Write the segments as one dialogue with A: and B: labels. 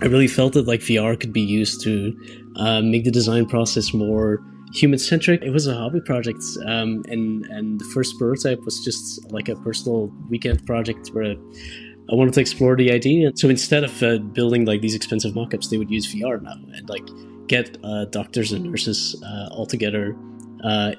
A: I really felt that like VR could be used to make the design process more human-centric. It was a hobby project, and the first prototype was just like a personal weekend project where I wanted to explore the idea. So instead of building like these expensive mock-ups, they would use VR now and like get doctors and nurses all together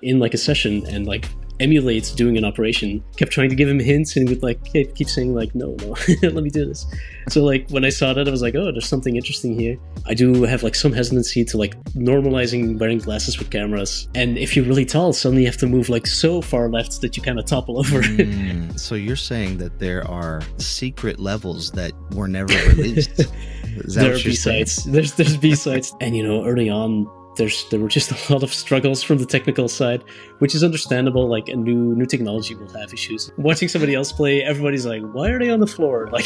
A: in like a session and like emulate doing an operation. Kept trying to give him hints and he would like keep saying like no let me do this. So like when I saw that, I was like, oh, there's something interesting here. I do have like some hesitancy to like normalizing wearing glasses with cameras, and if you're really tall, suddenly you have to move like so far left that you kind of topple over.
B: So you're saying that there are secret levels that were never released.
A: There are B-sides. There's B-sides. And you know, early on there were just a lot of struggles from the technical side, which is understandable. Like a new technology will have issues. Watching somebody else play, everybody's like, why are they on the floor? Like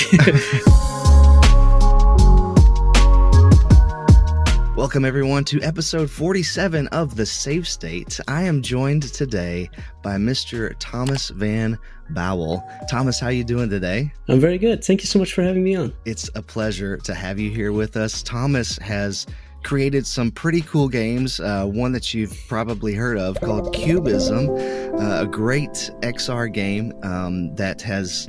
B: Welcome everyone to episode 47 of The Safe State. I am joined today by Mr. Thomas Van Bouwel. Thomas, how you doing today?
A: I'm very good. Thank you so much for having me on.
B: It's a pleasure to have you here with us. Thomas has created some pretty cool games. One that you've probably heard of called Cubism, a great XR game that has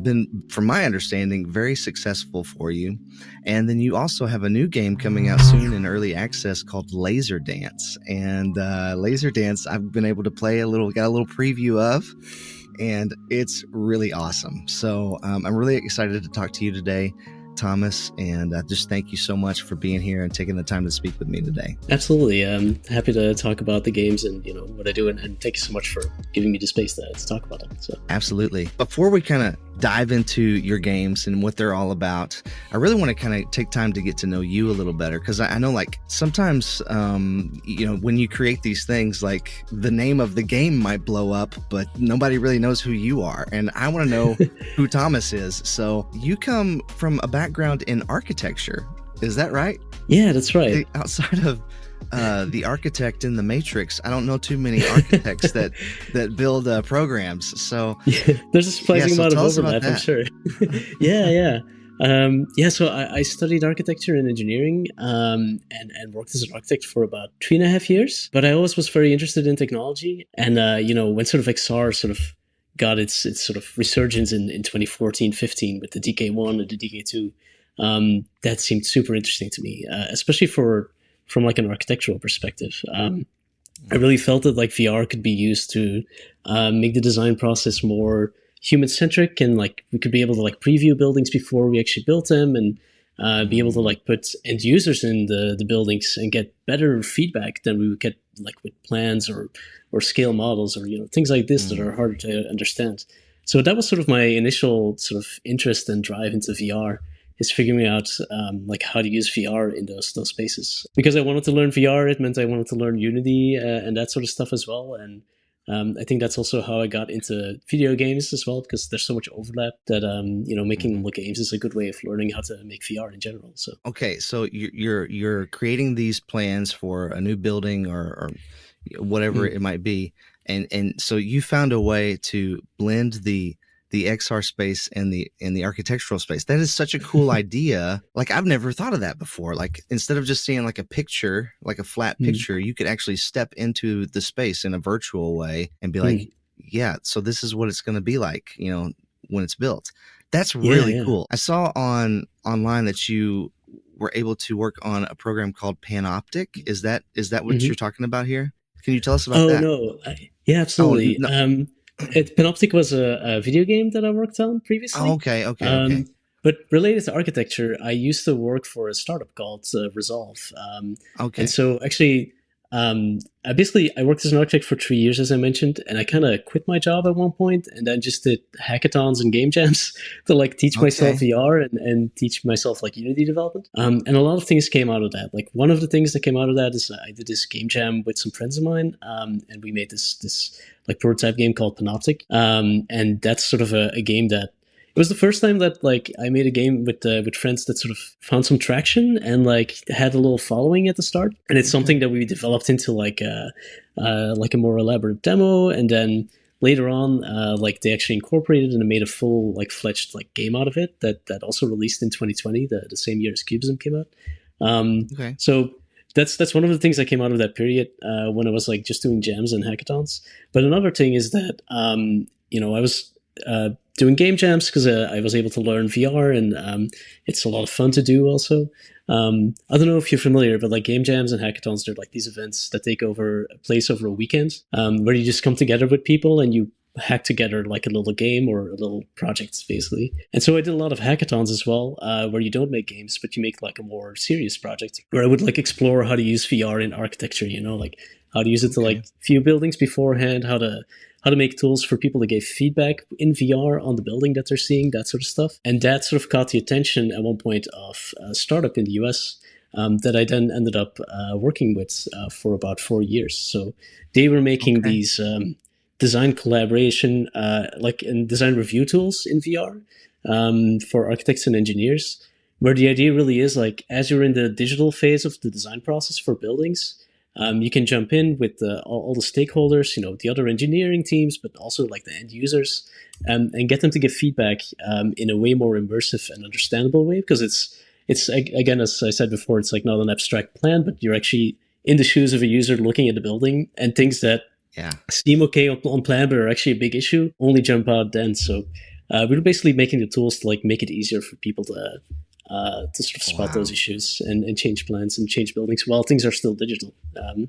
B: been, from my understanding, very successful for you. And then you also have a new game coming out soon in early access called Laser Dance. And Laser Dance, I've been able to play got a little preview of, and it's really awesome. So I'm really excited to talk to you today, Thomas, and just thank you so much for being here and taking the time to speak with me today.
A: Absolutely. I'm happy to talk about the games and, you know, what I do, and thank you so much for giving me the space to talk about it. So
B: absolutely. Before we kind of dive into your games and what they're all about, I really want to kind of take time to get to know you a little better, because I know like sometimes you know, when you create these things, like the name of the game might blow up, but nobody really knows who you are, and I want to know who Thomas is. So you come from a background in architecture, is that right?
A: Yeah, that's right.
B: Outside of the architect in the Matrix, I don't know too many architects that build programs. So
A: yeah, there's a surprising amount of overlap, I'm sure. yeah. So I studied architecture and engineering and worked as an architect for about 3.5 years. But I always was very interested in technology. And, you know, when sort of XR sort of got its sort of resurgence in 2014-15 with the DK1 and the DK2, that seemed super interesting to me, especially from like an architectural perspective. I really felt that like VR could be used to make the design process more human-centric, and like we could be able to like preview buildings before we actually built them, and be able to like put end users in the buildings and get better feedback than we would get like with plans or scale models, or, you know, things like this that are harder to understand. So that was sort of my initial sort of interest and drive into VR, is figuring out like how to use VR in those spaces. Because I wanted to learn VR, it meant I wanted to learn Unity and that sort of stuff as well. And I think that's also how I got into video games as well, because there's so much overlap that you know, making games is a good way of learning how to make VR in general. So
B: okay, so you're creating these plans for a new building or whatever it might be, and so you found a way to blend the XR space and the architectural space. That is such a cool idea. Like, I've never thought of that before. Like, instead of just seeing like a picture, like a flat picture, you could actually step into the space in a virtual way and be like, yeah, so this is what it's going to be like, you know, when it's built. That's really cool. I saw online that you were able to work on a program called Panoptic. Is that what you're talking about here? Can you tell us about that?
A: Oh, no. Yeah, absolutely.
B: Oh, no.
A: Panoptic was a video game that I worked on previously.
B: Oh, okay.
A: But related to architecture, I used to work for a startup called Resolve. And so actually, I worked as an architect for 3 years, as I mentioned, and I kind of quit my job at one point and then just did hackathons and game jams to like teach myself VR and teach myself like Unity development. And a lot of things came out of that. Like, one of the things that came out of that is I did this game jam with some friends of mine, and we made this like prototype game called Panoptic. And that's sort of a game that, it was the first time that like I made a game with friends that sort of found some traction and like had a little following at the start. And it's something that we developed into like a more elaborate demo, and then later on, like they actually incorporated and made a full like fledged like game out of it that also released in 2020, the same year as Cubism came out.
B: Okay.
A: So that's one of the things that came out of that period when I was like just doing jams and hackathons. But another thing is that I was doing game jams because I was able to learn VR, and it's a lot of fun to do also. I don't know if you're familiar, but like game jams and hackathons, they're like these events that take over place over a weekend, where you just come together with people and you hack together like a little game or a little project, basically. And so I did a lot of hackathons as well, where you don't make games, but you make like a more serious project, where I would like explore how to use VR in architecture, like how to use it to like view buildings beforehand, how to make tools for people to give feedback in VR on the building that they're seeing, that sort of stuff. And that sort of caught the attention at one point of a startup in the US that I then ended up working with for about 4 years. So they were making these design collaboration, like in design review tools in VR for architects and engineers, where the idea really is like as you're in the digital phase of the design process for buildings, you can jump in with all the stakeholders, the other engineering teams, but also like the end users, and get them to give feedback in a way more immersive and understandable way. Because it's again, as I said before, it's like not an abstract plan, but you're actually in the shoes of a user looking at the building, and things that seem okay on plan but are actually a big issue only jump out then. So we were basically making the tools to like make it easier for people to sort of spot those issues and change plans and change buildings while things are still digital,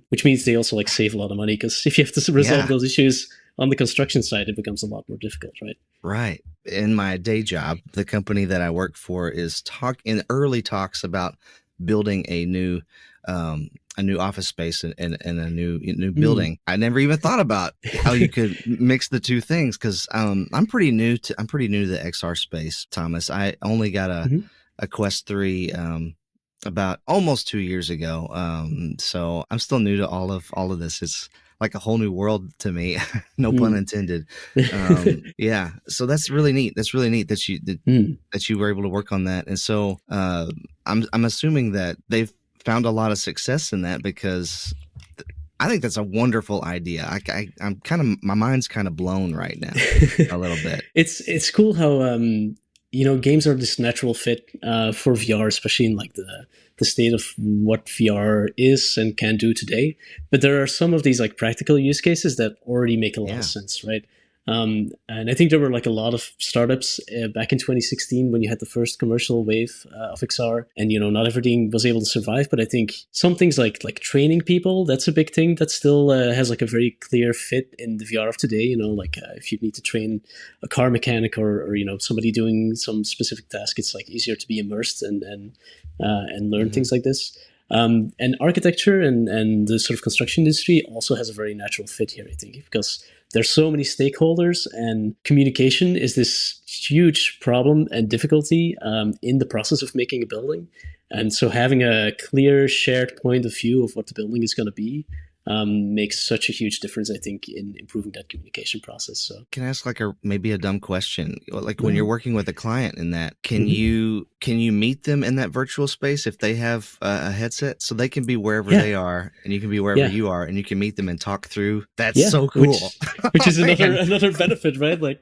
A: which means they also like save a lot of money, because if you have to resolve those issues on the construction side, it becomes a lot more difficult, right?
B: Right. In my day job, the company that I work for is in early talks about building a new office space and a new building. I never even thought about how you could mix the two things, because I'm pretty new to the XR space, Thomas. I only got a Quest 3 about almost 2 years ago. So I'm still new to all of this. It's like a whole new world to me. No pun intended. Yeah. So that's really neat. That's really neat that you were able to work on that. And so I'm assuming that they've found a lot of success in that, because I think that's a wonderful idea. I'm kind of, my mind's kind of blown right now a little bit.
A: It's cool how games are this natural fit for VR, especially in like the state of what VR is and can do today. But there are some of these like practical use cases that already make a lot of sense, right? And I think there were like a lot of startups back in 2016 when you had the first commercial wave of XR, and not everything was able to survive. But I think some things like training people, that's a big thing that still has like a very clear fit in the VR of today. Like if you need to train a car mechanic or somebody doing some specific task, it's like easier to be immersed and learn things like this. And architecture and the sort of construction industry also has a very natural fit here, I think, because there's so many stakeholders, and communication is this huge problem and difficulty in the process of making a building. And so having a clear shared point of view of what the building is going to be makes such a huge difference, I think, in improving that communication process. So,
B: can I ask like maybe a dumb question? Like when you're working with a client in that, can you meet them in that virtual space if they have a headset, so they can be wherever they are and you can be wherever you are, and you can meet them and talk through? That's so cool.
A: Which is another benefit, right? Like,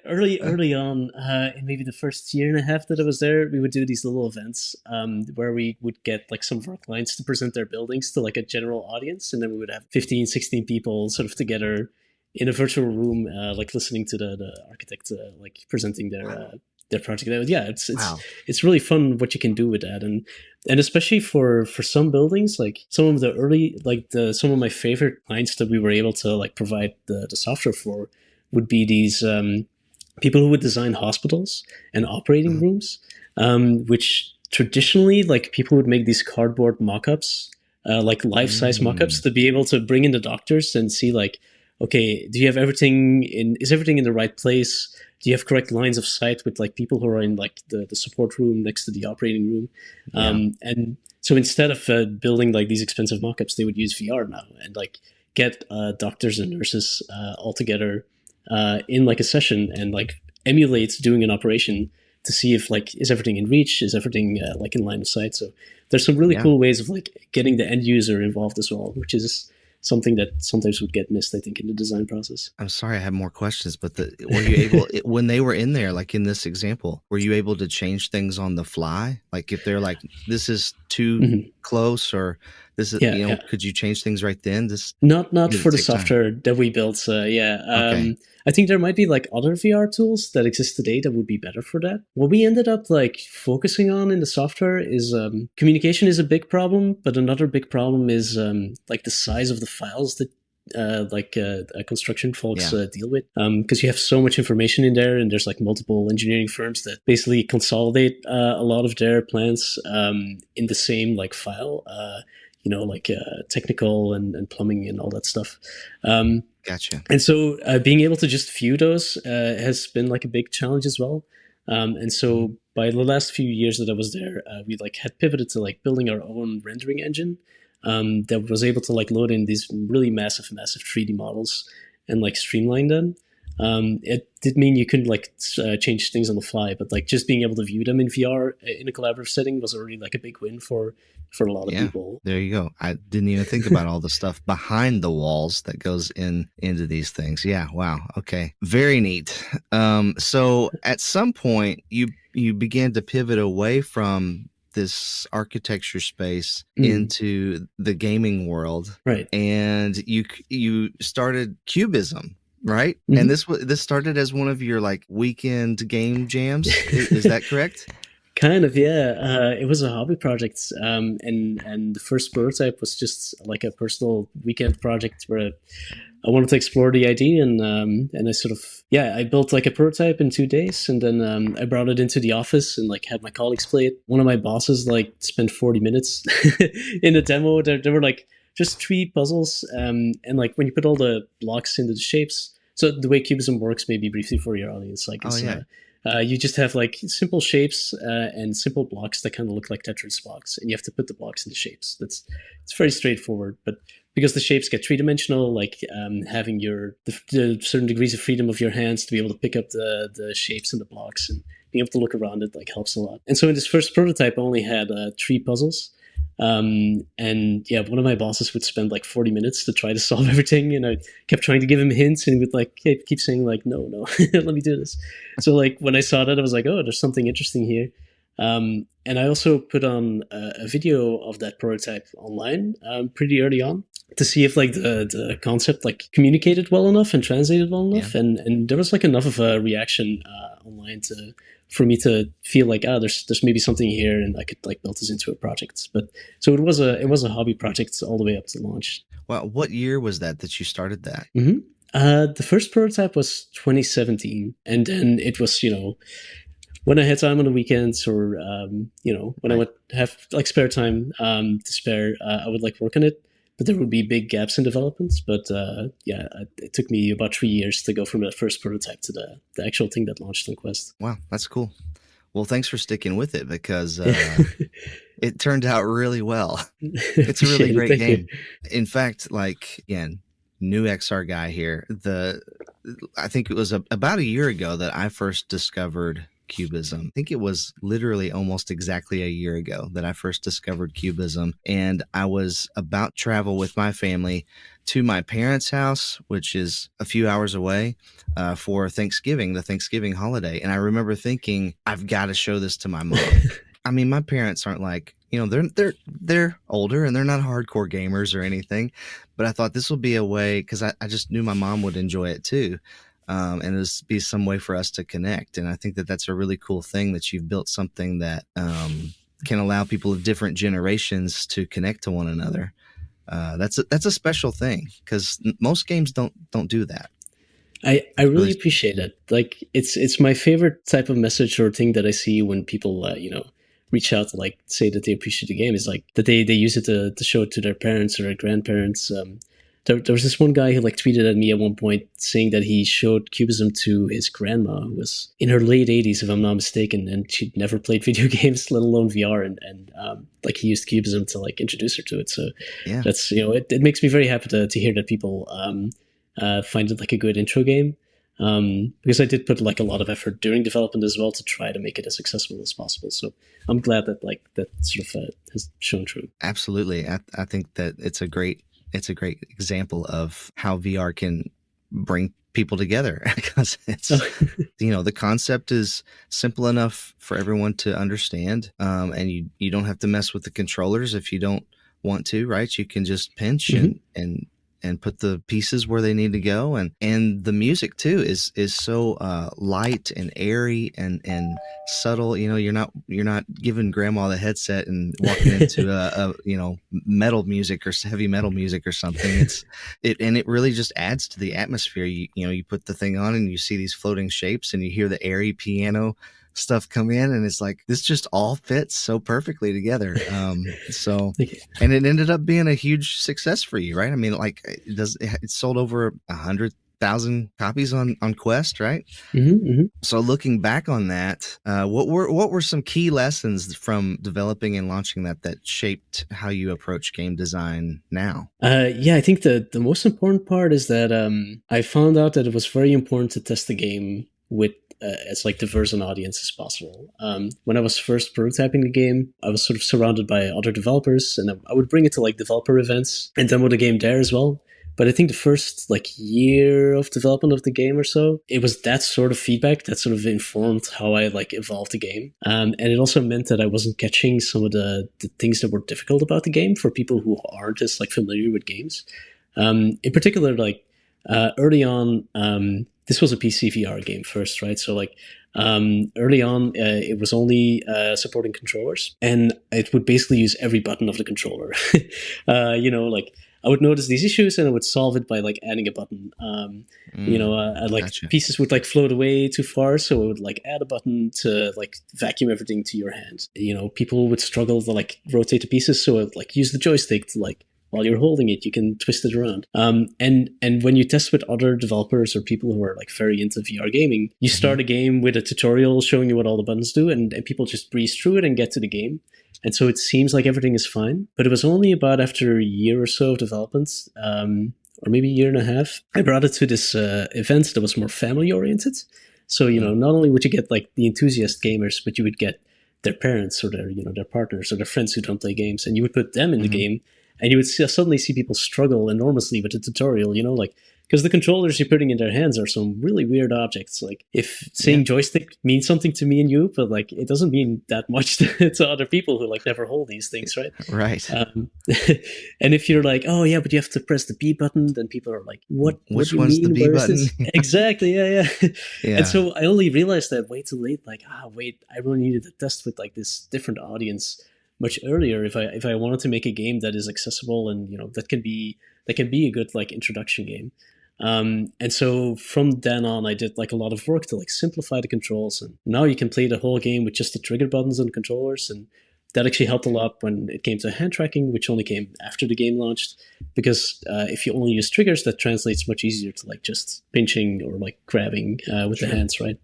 A: early on, in maybe the first year and a half that I was there, we would do these little events where we would get like some of our clients to present their buildings to like a general audience, and then we would have 15, 16 people sort of together in a virtual room, like listening to the architect like presenting their project. It's really fun what you can do with that, and especially for some buildings, like some of the early, like some of my favorite clients that we were able to like provide the software for would be these people who would design hospitals and operating rooms, which traditionally like people would make these cardboard mock-ups, like life-size mock-ups, to be able to bring in the doctors and see like, okay, do you have is everything in the right place? Do you have correct lines of sight with like people who are in like the support room next to the operating room? And so instead of building like these expensive mock-ups, they would use VR now and like get doctors and nurses all together in like a session and like emulate doing an operation to see if like, is everything in reach? Is everything like in line of sight? So there's some really cool ways of like getting the end user involved as well, which is something that sometimes would get missed, I think, in the design process.
B: I'm sorry, I have more questions, but were you able, when they were in there, like in this example, were you able to change things on the fly? Like if they're like, this is too
A: Mm-hmm.
B: close, or this is,
A: Yeah, yeah.
B: could you change things right then? This
A: Not
B: did it
A: for the
B: take time?
A: software that we built. Yeah,
B: Okay.
A: I think there might be like other VR tools that exist today that would be better for that. What we ended up like focusing on in the software is communication is a big problem, but another big problem is like the size of the files that construction folks
B: Yeah.
A: deal with, because you have so much information in there, and there's like multiple engineering firms that basically consolidate a lot of their plans in the same like file. Like technical and plumbing and all that stuff.
B: Gotcha.
A: And so being able to just view those has been like a big challenge as well. And
B: Mhm.
A: so by the last few years that I was there, we like had pivoted to like building our own rendering engine that was able to like load in these really massive 3D models and like streamline them. It did mean you couldn't like change things on the fly, but like just being able to view them in VR in a collaborative setting was already like a big win for a lot of
B: Yeah.
A: people.
B: There you go. I didn't even think about all the stuff behind the walls that goes into these things. Yeah. Wow. Okay. Very neat. So at some point you began to pivot away from this architecture space
A: Mm,
B: into the gaming world,
A: right.
B: and you started Cubism, right? And
A: Mm-hmm.
B: this started as one of your like weekend game jams. Is that correct?
A: Kind of, yeah. It was a hobby project, and the first prototype was just like a personal weekend project where I wanted to explore the idea, and I sort of I built like a prototype in 2 days, and then I brought it into the office and like had my colleagues play it. One of my bosses like spent 40 minutes in the demo. There were like just three puzzles, and like when you put all the blocks into the shapes. So the way Cubism works, maybe briefly for your audience, like
B: Oh
A: is
B: yeah.
A: you just have like simple shapes and simple blocks that kind of look like Tetris blocks, and you have to put the blocks into shapes. It's very straightforward, but because the shapes get three dimensional, like having the certain degrees of freedom of your hands to be able to pick up the shapes and the blocks and being able to look around it like helps a lot. And so in this first prototype, I only had three puzzles. And yeah, one of my bosses would spend like 40 minutes to try to solve everything, and I kept trying to give him hints, and he would like keep saying like, no, let me do this. So like when I saw that, I was like, oh, there's something interesting here. And I also put on a video of that prototype online pretty early on to see if like the concept like communicated well enough and translated well
B: Yeah.
A: enough, and there was like enough of a reaction online for me to feel like there's maybe something here, and I could like build this into a project. But so it was a hobby project all the way up to launch.
B: Well, what year was that you started that?
A: Mm-hmm. The first prototype was 2017, and then it was when I had time on the weekends, or when I
B: Right.
A: would have like spare time to spare, I would like work on it. But there would be big gaps in development. But it took me about 3 years to go from that first prototype to the actual thing that launched on Quest.
B: Wow, that's cool. Well, thanks for sticking with it, because
A: Yeah,
B: it turned out really well. It's a really
A: appreciate it.
B: great
A: Thank you.
B: game. In fact, like again, new XR guy here. I think it was about a year ago that I first discovered Cubism. I think it was literally almost exactly a year ago that I first discovered Cubism, and I was about to travel with my family to my parents' house, which is a few hours away, for Thanksgiving, the Thanksgiving holiday. And I remember thinking, I've got to show this to my mom. I mean, my parents aren't like, they're older and they're not hardcore gamers or anything, but I thought this will be a way, because I just knew my mom would enjoy it too. And it'll be some way for us to connect. And I think that that's a really cool thing, that you've built something that can allow people of different generations to connect to one another. That's a special thing, because most games don't do that.
A: I
B: It's
A: really
B: really
A: appreciate it. Like it's my favorite type of message or thing that I see when people reach out to like say that they appreciate the game, is like that they use it to show it to their parents or their grandparents. There was this one guy who like tweeted at me at one point saying that he showed Cubism to his grandma, who was in her late 80s, if I'm not mistaken, and she'd never played video games, let alone VR, and like he used Cubism to like introduce her to it. So
B: yeah.
A: that's it makes me very happy to hear that people find it like a good intro game. Because I did put like a lot of effort during development as well to try to make it as accessible as possible. So I'm glad that like that sort of has shown through.
B: Absolutely. I think that it's a great example of how VR can bring people together because it's, the concept is simple enough for everyone to understand. And you don't have to mess with the controllers if you don't want to, right? You can just pinch and put the pieces where they need to go, and the music too is so light and airy and subtle. You're not giving grandma the headset and walking into a metal music or heavy metal music or something. It really just adds to the atmosphere. You put the thing on and you see these floating shapes and you hear the airy piano stuff come in, and it's like this just all fits so perfectly together. And it ended up being a huge success for you, right? I mean, like it sold over 100,000 copies on Quest, right? So looking back on that, what were some key lessons from developing and launching that shaped how you approach game design now?
A: I think the most important part is that I found out that it was very important to test the game with as like diverse an audience as possible. When I was first prototyping the game, I was sort of surrounded by other developers, and I would bring it to like developer events and demo the game there as well. But I think the first like year of development of the game or so, it was that sort of feedback that sort of informed how I like evolved the game. And it also meant that I wasn't catching some of the things that were difficult about the game for people who aren't as like familiar with games. In particular, like early on, this was a PC VR game first, right? So like early on, it was only supporting controllers, and it would basically use every button of the controller. Like I would notice these issues and I would solve it by like adding a button.
B: Gotcha.
A: Pieces would like float away too far, so I would like add a button to like vacuum everything to your hand. People would struggle to like rotate the pieces, so I would like use the joystick to like, while you're holding it, you can twist it around. And when you test with other developers or people who are like very into VR gaming, you start a game with a tutorial showing you what all the buttons do, and people just breeze through it and get to the game. And so it seems like everything is fine. But it was only about after a year or so of development, or maybe a year and a half, I brought it to this event that was more family oriented. So, not only would you get like the enthusiast gamers, but you would get their parents or their partners or their friends who don't play games, and you would put them in the game. And you would suddenly see people struggle enormously with the tutorial, because the controllers you're putting in their hands are some really weird objects. Like if saying joystick means something to me and you, but like it doesn't mean that much to other people who like never hold these things, right?
B: Right.
A: And if you're like, oh yeah, but you have to press the B button, then people are like,
B: Which
A: do you
B: one's
A: mean?
B: the B
A: Where
B: button?
A: is this? Exactly, yeah.
B: Yeah.
A: And so I only realized that way too late. Like, wait, I really needed to test with like this different audience much earlier if I wanted to make a game that is accessible and that can be a good like introduction game. And so from then on, I did like a lot of work to like simplify the controls, and now you can play the whole game with just the trigger buttons and controllers, and that actually helped a lot when it came to hand tracking, which only came after the game launched, because if you only use triggers, that translates much easier to like just pinching or like grabbing with the hands, right?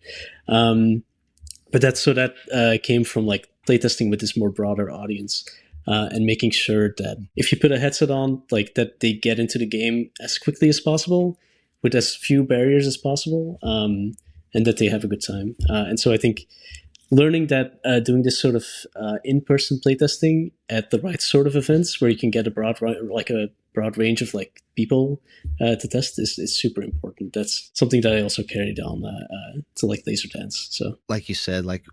A: But that came from like playtesting with this more broader audience, and making sure that if you put a headset on, like that they get into the game as quickly as possible with as few barriers as possible, and that they have a good time. And so I think learning that doing this sort of in-person playtesting at the right sort of events where you can get a broad range of like people to test is super important. That's something that I also carried on to like Laser Dance. So,
B: like you said, like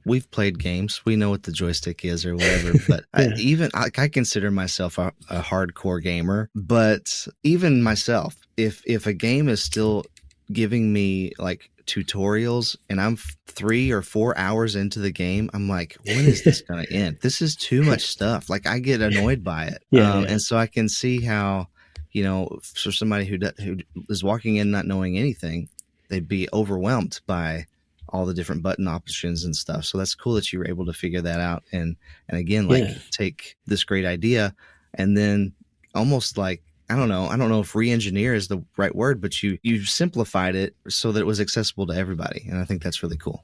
B: we've played games, we know what the joystick is or whatever. But I consider myself a hardcore gamer. But even myself, if a game is still giving me like tutorials and I'm 3 or 4 hours into the game, I'm like, when is this gonna end? This is too much stuff. Like I get annoyed by it. And so I can see how, for somebody who is walking in not knowing anything, they'd be overwhelmed by all the different button options and stuff. So that's cool that you were able to figure that out and again take this great idea and then almost like I don't know if re-engineer is the right word, but you simplified it so that it was accessible to everybody, and I think that's really cool.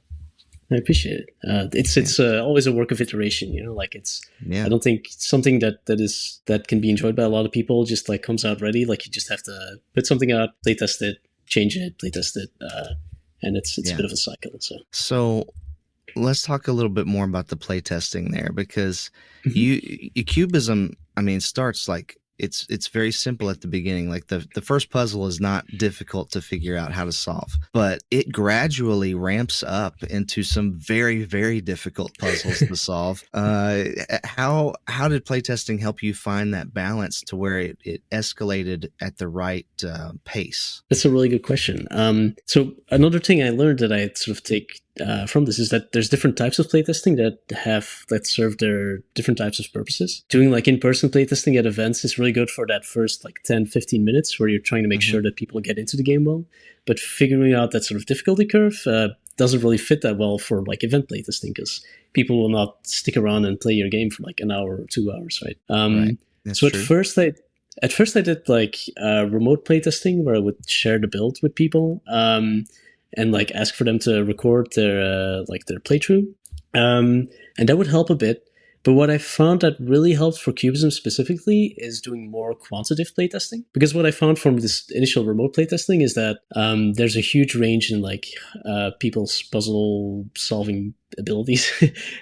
A: I appreciate it. It's always a work of iteration, like I don't think something that can be enjoyed by a lot of people just like comes out ready. Like you just have to put something out, play test it, change it, play test it, and it's a bit of a cycle.
B: So let's talk a little bit more about the play testing there, because you Cubism, I mean, starts like it's very simple at the beginning. Like the first puzzle is not difficult to figure out how to solve, but it gradually ramps up into some very, very difficult puzzles to solve. How did playtesting help you find that balance to where it escalated at the right pace?
A: That's a really good question. So another thing I learned that I sort of take from this is that there's different types of playtesting that serve their different types of purposes. Doing like in-person playtesting at events is really good for that first like 10, 15 minutes where you're trying to make sure that people get into the game well. But figuring out that sort of difficulty curve doesn't really fit that well for like event playtesting, because people will not stick around and play your game for like an hour or 2 hours, right?
B: Right. That's
A: so
B: true.
A: At first I did like remote playtesting where I would share the build with people and like ask for them to record their playthrough, and that would help a bit. But what I found that really helped for Cubism specifically is doing more quantitative playtesting. Because what I found from this initial remote playtesting is that there's a huge range in like people's puzzle solving abilities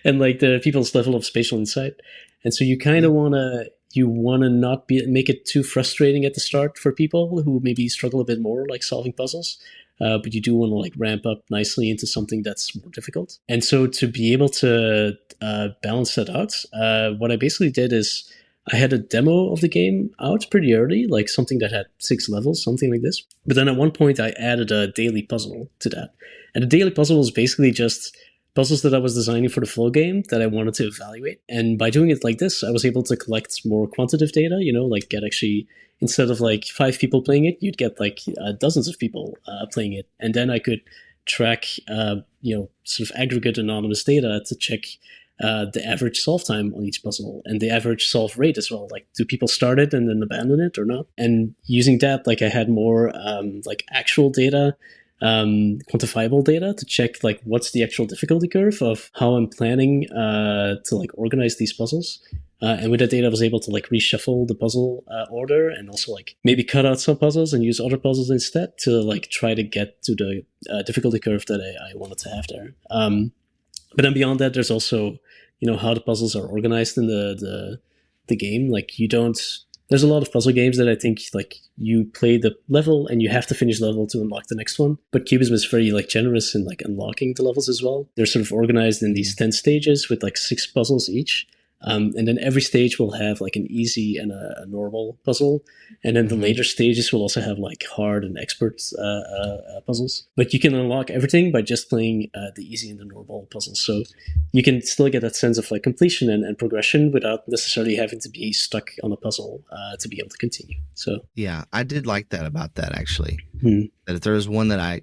A: and like the people's level of spatial insight. And so you kind of want to not make it too frustrating at the start for people who maybe struggle a bit more like solving puzzles. But you do want to like ramp up nicely into something that's more difficult. And so to be able to balance that out, what I basically did is I had a demo of the game out pretty early, like something that had 6 levels, something like this. But then at one point I added a daily puzzle to that. And the daily puzzle was basically just puzzles that I was designing for the flow game that I wanted to evaluate. And by doing it like this, I was able to collect more quantitative data, like get actually, instead of like 5 people playing it, you'd get like dozens of people playing it. And then I could track, sort of aggregate anonymous data to check the average solve time on each puzzle and the average solve rate as well. Like, do people start it and then abandon it or not? And using that, like I had more like actual data, quantifiable data to check like what's the actual difficulty curve of how I'm planning to like organize these puzzles. And with that data, I was able to like reshuffle the puzzle order and also like maybe cut out some puzzles and use other puzzles instead to like try to get to the difficulty curve that I wanted to have there. But then beyond that, there's also, how the puzzles are organized in the game. Like there's a lot of puzzle games that I think like you play the level and you have to finish the level to unlock the next one. But Cubism is very like generous in like unlocking the levels as well. They're sort of organized in these 10 stages with like 6 puzzles each. And then every stage will have like an easy and a normal puzzle. And then the later stages will also have like hard and expert puzzles. But you can unlock everything by just playing the easy and the normal puzzles. So you can still get that sense of like completion and progression without necessarily having to be stuck on a puzzle to be able to continue. So
B: yeah, I did like that about that actually. That if there was one that I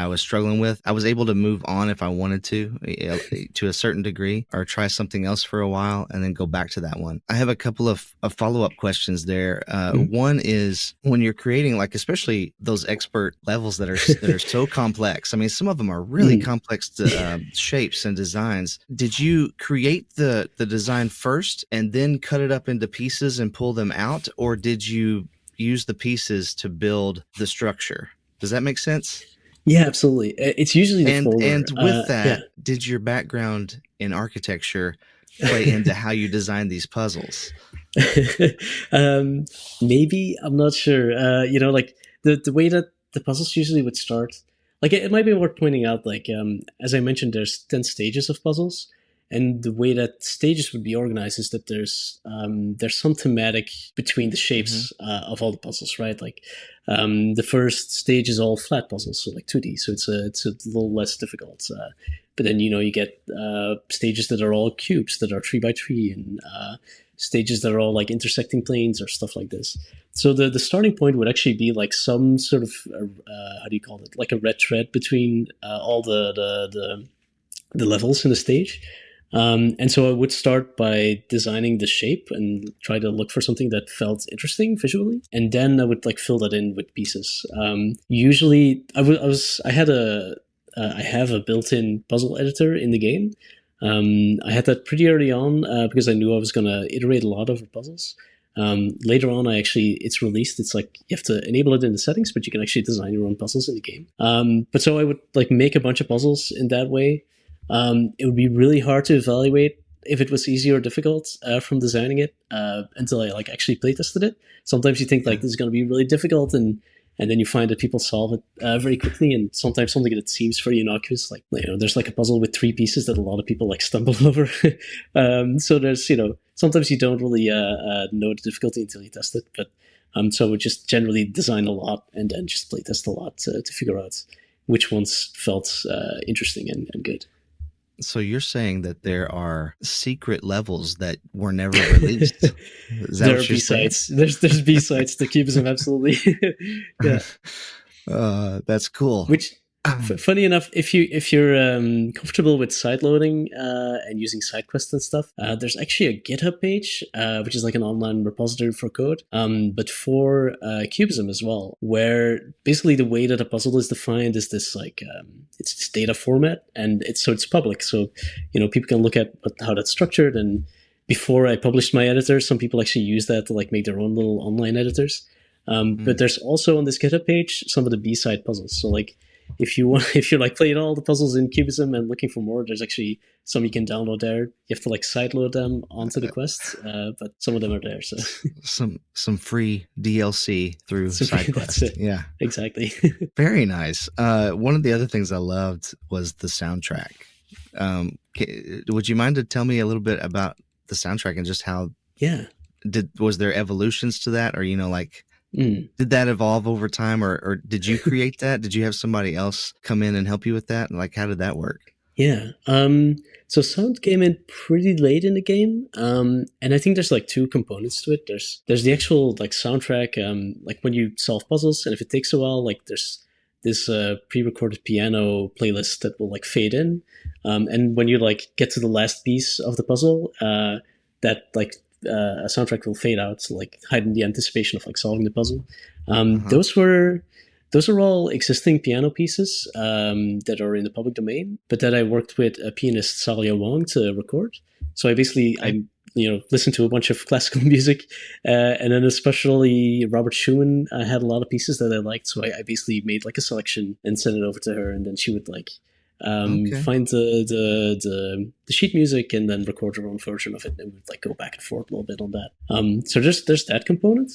B: was struggling with, I was able to move on if I wanted to a certain degree, or try something else for a while and then go back to that one. I have a couple of follow-up questions there. One is, when you're creating, like, especially those expert levels that are so complex. I mean, some of them are really complex shapes and designs. Did you create the design first and then cut it up into pieces and pull them out? Or did you use the pieces to build the structure? Does that make sense?
A: Yeah, absolutely. It's usually the former.
B: And with that, did your background in architecture play into how you design these puzzles?
A: Maybe, I'm not sure. Like the way that the puzzles usually would start, like it might be worth pointing out, like as I mentioned, there's 10 stages of puzzles. And the way that stages would be organized is that there's some thematic between the shapes of all the puzzles, right? Like the first stage is all flat puzzles, so like 2D, so it's a little less difficult. But then you get stages that are all cubes that are 3x3, and stages that are all like intersecting planes or stuff like this. So the starting point would actually be like some sort of how do you call it? Like a red thread between all the levels in the stage. And so I would start by designing the shape and try to look for something that felt interesting visually, and then I would like fill that in with pieces. Usually, I have a built-in puzzle editor in the game. I had that pretty early on because I knew I was going to iterate a lot over puzzles. Later on, it's released. It's like you have to enable it in the settings, but you can actually design your own puzzles in the game. But so I would like make a bunch of puzzles in that way. It would be really hard to evaluate if it was easy or difficult from designing it until I like actually playtested it. Sometimes you think like this is going to be really difficult, and then you find that people solve it very quickly. And sometimes something that seems very innocuous, like there's like a puzzle with 3 pieces that a lot of people like stumble over. So there's sometimes you don't really know the difficulty until you test it, but. So we just generally design a lot and then just playtest a lot to figure out which ones felt interesting and good.
B: So you're saying that there are secret levels that were never released. Is that
A: there are B-sides. There's B-sides to Cubism, absolutely. Yeah.
B: That's cool.
A: Which, funny enough, if you're comfortable with sideloading and using side quests and stuff, there's actually a GitHub page, which is like an online repository for code, but for Cubism as well, where basically the way that a puzzle is defined is this like it's this data format, and it's public, so people can look at how that's structured. And before I published my editor, some people actually use that to like make their own little online editors. But there's also on this GitHub page some of the B-side puzzles. So like if you're like playing all the puzzles in Cubism and looking for more, there's actually some you can download there. You have to like sideload them onto the quests, but some of them are there. So
B: some free DLC through SideQuest. Yeah,
A: exactly.
B: Very nice. One of the other things I loved was the soundtrack. Would you mind to tell me a little bit about the soundtrack and just how?
A: Yeah.
B: Was there evolutions to that, or did that evolve over time, or did you create that? Did you have somebody else come in and help you with that? Like, how did that work?
A: Yeah. So sound came in pretty late in the game. And I think there's like 2 components to it. There's the actual like soundtrack, like when you solve puzzles, and if it takes a while, like there's this pre-recorded piano playlist that will like fade in. And when you like get to the last piece of the puzzle, that like a soundtrack will fade out to like heighten the anticipation of like solving the puzzle. Those are all existing piano pieces that are in the public domain, but that I worked with a pianist, Salia Wong, to record. So I basically I listened to a bunch of classical music, and then especially Robert Schumann had a lot of pieces that I liked. So I basically made like a selection and sent it over to her, and then she would like find the sheet music and then record her own version of it, and we'd like go back and forth a little bit on that. So there's that component,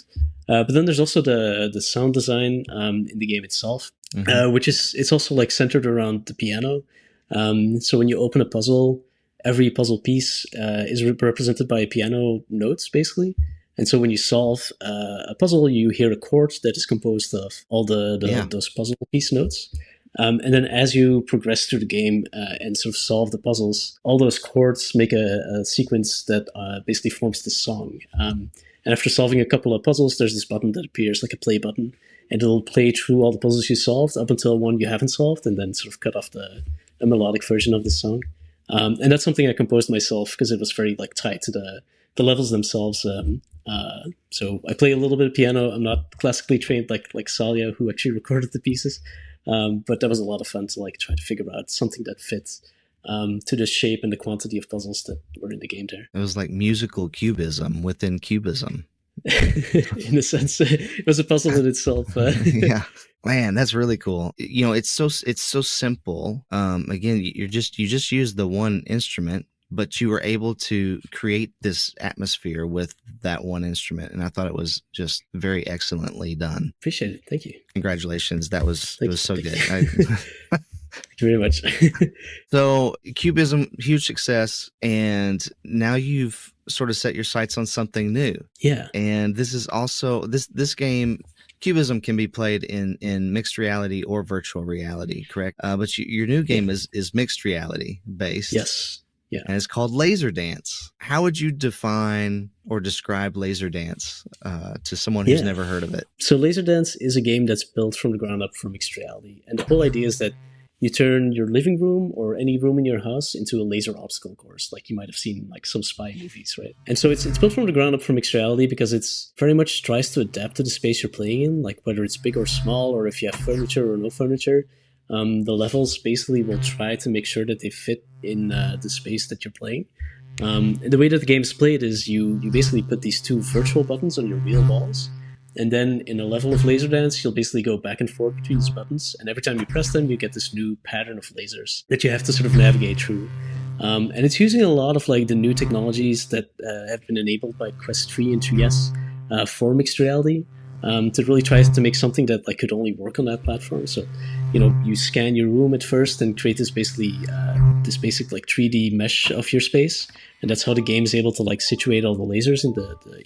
A: but then there's also the sound design in the game itself, which it's also like centered around the piano. So when you open a puzzle, every puzzle piece is represented by piano notes basically. And so when you solve a puzzle, you hear a chord that is composed of all those puzzle piece notes. And then as you progress through the game and sort of solve the puzzles, all those chords make a sequence that basically forms this song. And after solving a couple of puzzles, there's this button that appears, like a play button, and it'll play through all the puzzles you solved up until one you haven't solved, and then sort of cut off a melodic version of this song. And that's something I composed myself because it was very like tied to the levels themselves. So I play a little bit of piano. I'm not classically trained like Salia, who actually recorded the pieces. But that was a lot of fun to like try to figure out something that fits to the shape and the quantity of puzzles that were in the game there.
B: It was like musical cubism within Cubism.
A: In a sense, it was a puzzle in itself.
B: Yeah, man, that's really cool. It's so simple. Again, you just use the one instrument, but you were able to create this atmosphere with that one instrument, and I thought it was just very excellently done.
A: Appreciate it. Thank you.
B: Congratulations. It was so good.
A: Thank you very much.
B: So Cubism, huge success, and now you've sort of set your sights on something new.
A: Yeah.
B: And this is also this game. Cubism can be played in mixed reality or virtual reality, correct? But your new game is mixed reality based.
A: Yes. Yeah.
B: And it's called Laser Dance. How would you define or describe Laser Dance to someone who's never heard of it?
A: So Laser Dance is a game that's built from the ground up for mixed reality. And the whole idea is that you turn your living room or any room in your house into a laser obstacle course, like you might have seen like some spy movies, right? And so it's built from the ground up for mixed reality because it's very much tries to adapt to the space you're playing in, like whether it's big or small, or if you have furniture or no furniture. The levels basically will try to make sure that they fit in the space that you're playing. The way that the game's played is you basically put these 2 virtual buttons on your real walls, and then in a level of Laser Dance, you'll basically go back and forth between these buttons, and every time you press them, you get this new pattern of lasers that you have to sort of navigate through. And it's using a lot of like the new technologies that have been enabled by Quest 3 and 3S for mixed reality, to really try to make something that like could only work on that platform. So, you scan your room at first and create this this basic like 3D mesh of your space, and that's how the game is able to like situate all the lasers in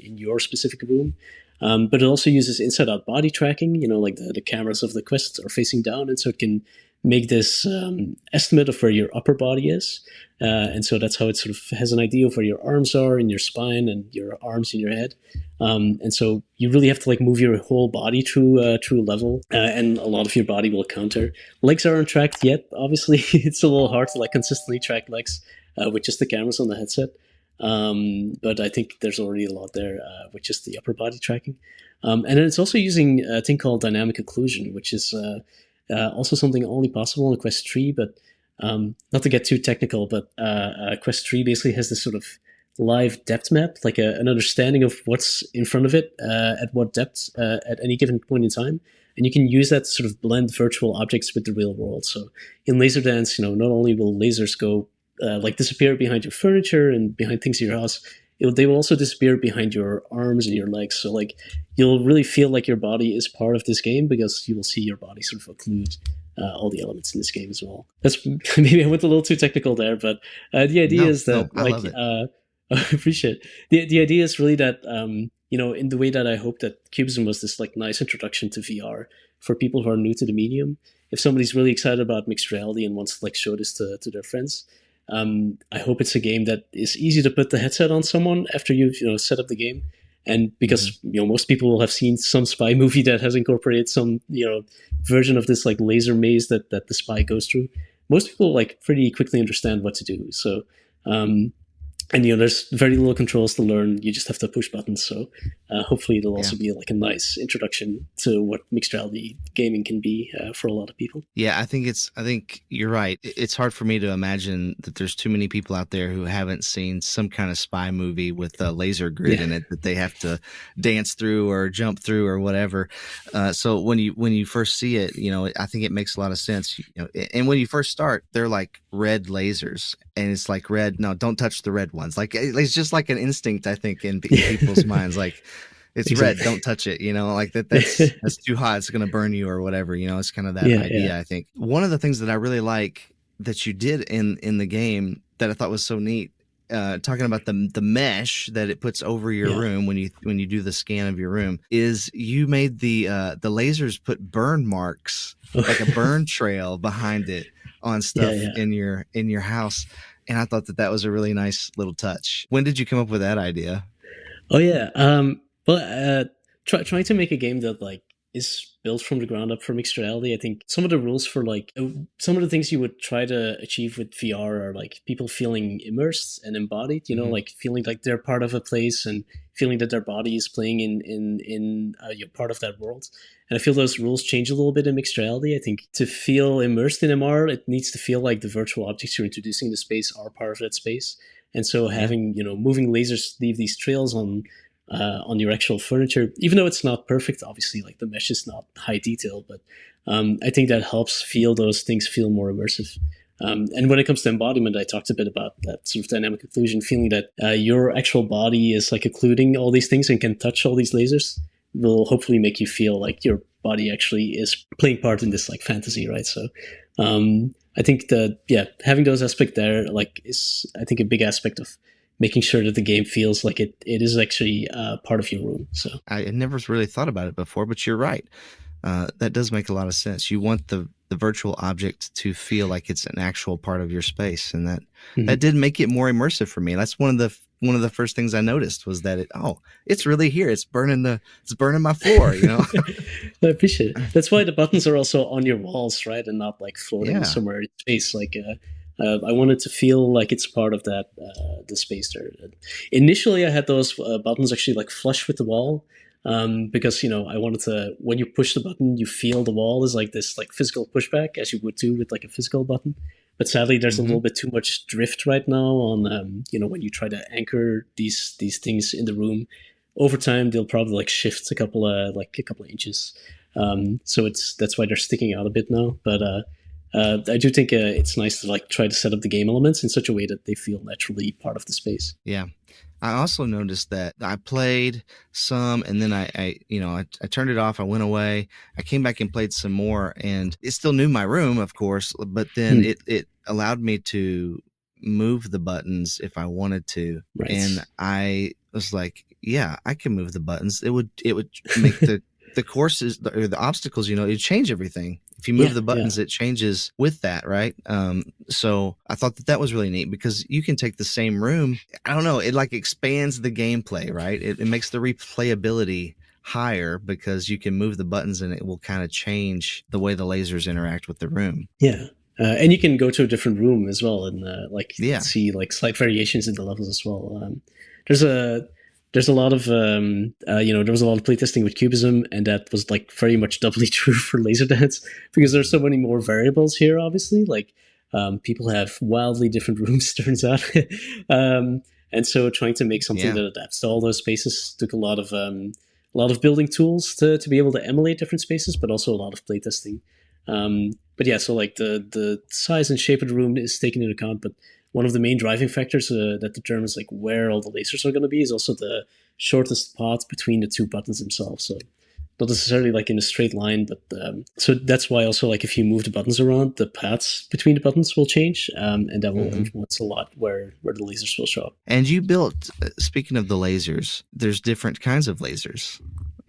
A: in your specific room. But it also uses inside-out body tracking. Like the cameras of the Quest are facing down, and so it can make this estimate of where your upper body is. And so that's how it sort of has an idea of where your arms are and your spine and your arms in your head. And so you really have to like move your whole body through a level, and a lot of your body will counter. Legs aren't tracked yet. Obviously, it's a little hard to like consistently track legs with just the cameras on the headset. But I think there's already a lot there with just the upper body tracking. And then it's also using a thing called dynamic occlusion, which is also something only possible in Quest 3, but not to get too technical, but Quest 3 basically has this sort of live depth map, like an understanding of what's in front of it at what depth at any given point in time. And you can use that to sort of blend virtual objects with the real world. So in Laser Dance, not only will lasers go like disappear behind your furniture and behind things in your house, they will also disappear behind your arms and your legs. So like you'll really feel like your body is part of this game because you will see your body sort of occlude all the elements in this game as well. That's maybe I went a little too technical there, but the idea is that
B: I love it.
A: I appreciate it. The idea is really that in the way that I hope that Cubism was this like nice introduction to VR for people who are new to the medium. If somebody's really excited about mixed reality and wants to like show this to their friends, I hope it's a game that is easy to put the headset on someone after you've set up the game. And because most people will have seen some spy movie that has incorporated some version of this like laser maze that the spy goes through, most people like pretty quickly understand what to do. So and there's very little controls to learn. You just have to push buttons. So hopefully it'll also be like a nice introduction to what mixed reality gaming can be for a lot of people.
B: Yeah, I think you're right. It's hard for me to imagine that there's too many people out there who haven't seen some kind of spy movie with a laser grid in it that they have to dance through or jump through or whatever. So when you first see it, I think it makes a lot of sense. And when you first start, they're like red lasers, and it's like red. No, don't touch the red ones. Like it's just like an instinct, I think, in people's minds. Like it's red, don't touch it. Like that's too hot. It's gonna burn you or whatever. It's kind of that idea. Yeah. I think one of the things that I really like that you did in the game that I thought was so neat. Talking about the mesh that it puts over your room when you do the scan of your room, is you made the lasers put burn marks, like a burn trail behind it on stuff in your house. And I thought that was a really nice little touch. When did you come up with that idea?
A: Oh yeah. Trying to make a game that like is built from the ground up for mixed reality. I think some of the rules for like some of the things you would try to achieve with VR are like people feeling immersed and embodied, like feeling like they're part of a place and feeling that their body is playing in part of that world. And I feel those rules change a little bit in mixed reality. I think to feel immersed in MR, it needs to feel like the virtual objects you're introducing in the space are part of that space. And so having, moving lasers leave these trails on your actual furniture, even though it's not perfect, obviously, like the mesh is not high detail, but I think that helps those things feel more immersive. And when it comes to embodiment, I talked a bit about that sort of dynamic occlusion, feeling that your actual body is like occluding all these things and can touch all these lasers will hopefully make you feel like your body actually is playing part in this like fantasy, right? So I think that, having those aspects there, like, is, I think, a big aspect of making sure that the game feels like it is actually part of your room. So
B: I never really thought about it before, but you're right. That does make a lot of sense. You want the virtual object to feel like it's an actual part of your space, and that did make it more immersive for me. That's one of the first things I noticed was that it's really here. It's burning my floor.
A: I appreciate it. That's why the buttons are also on your walls, right, and not like floating somewhere in space. Like I wanted to feel like it's part of that the space there. Initially, I had those buttons actually like flush with the wall. Because I wanted to, when you push the button, you feel the wall is like this like physical pushback, as you would do with like a physical button. But sadly, there's a little bit too much drift right now on when you try to anchor these things in the room. Over time, they'll probably like shift a couple of inches. So that's why they're sticking out a bit now. But I do think it's nice to like try to set up the game elements in such a way that they feel naturally part of the space.
B: Yeah. I also noticed that I played some, and then I turned it off. I went away. I came back and played some more, and it still knew my room, of course, but then it allowed me to move the buttons if I wanted to.
A: Right.
B: And I was like, yeah, I can move the buttons. It would make the courses or the obstacles, it change everything. If you move the buttons, it changes with that, right? So I thought that was really neat because you can take the same room. I don't know. It like expands the gameplay, right? It makes the replayability higher because you can move the buttons and it will kind of change the way the lasers interact with the room.
A: Yeah. And you can go to a different room as well and see like slight variations in the levels as well. There's a lot of there was a lot of playtesting with Cubism, and that was like very much doubly true for Laserdance because there's so many more variables here. Obviously, like people have wildly different rooms, turns out, and so trying to make something that adapts to all those spaces took a lot of building tools to be able to emulate different spaces, but also a lot of playtesting. But yeah, so like the size and shape of the room is taken into account, but one of the main driving factors that determines like where all the lasers are going to be is also the shortest path between the two buttons themselves. So not necessarily like in a straight line, but so that's why also like if you move the buttons around, the paths between the buttons will change, and that will influence a lot where the lasers will show up.
B: And you built, speaking of the lasers, there's different kinds of lasers.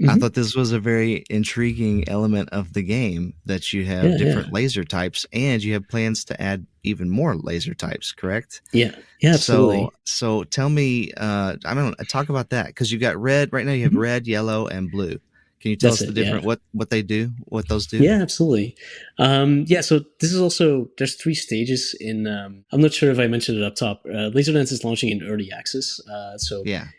B: I thought this was a very intriguing element of the game that you have different laser types, and you have plans to add even more laser types, correct?
A: Yeah, absolutely.
B: So tell me, talk about that because you got red right now. You have red, yellow, and blue. Can you tell us the different what they do, what those do?
A: Yeah, absolutely. So this is also there's 3 stages in. I'm not sure if I mentioned it up top. Laserdance is launching in early access.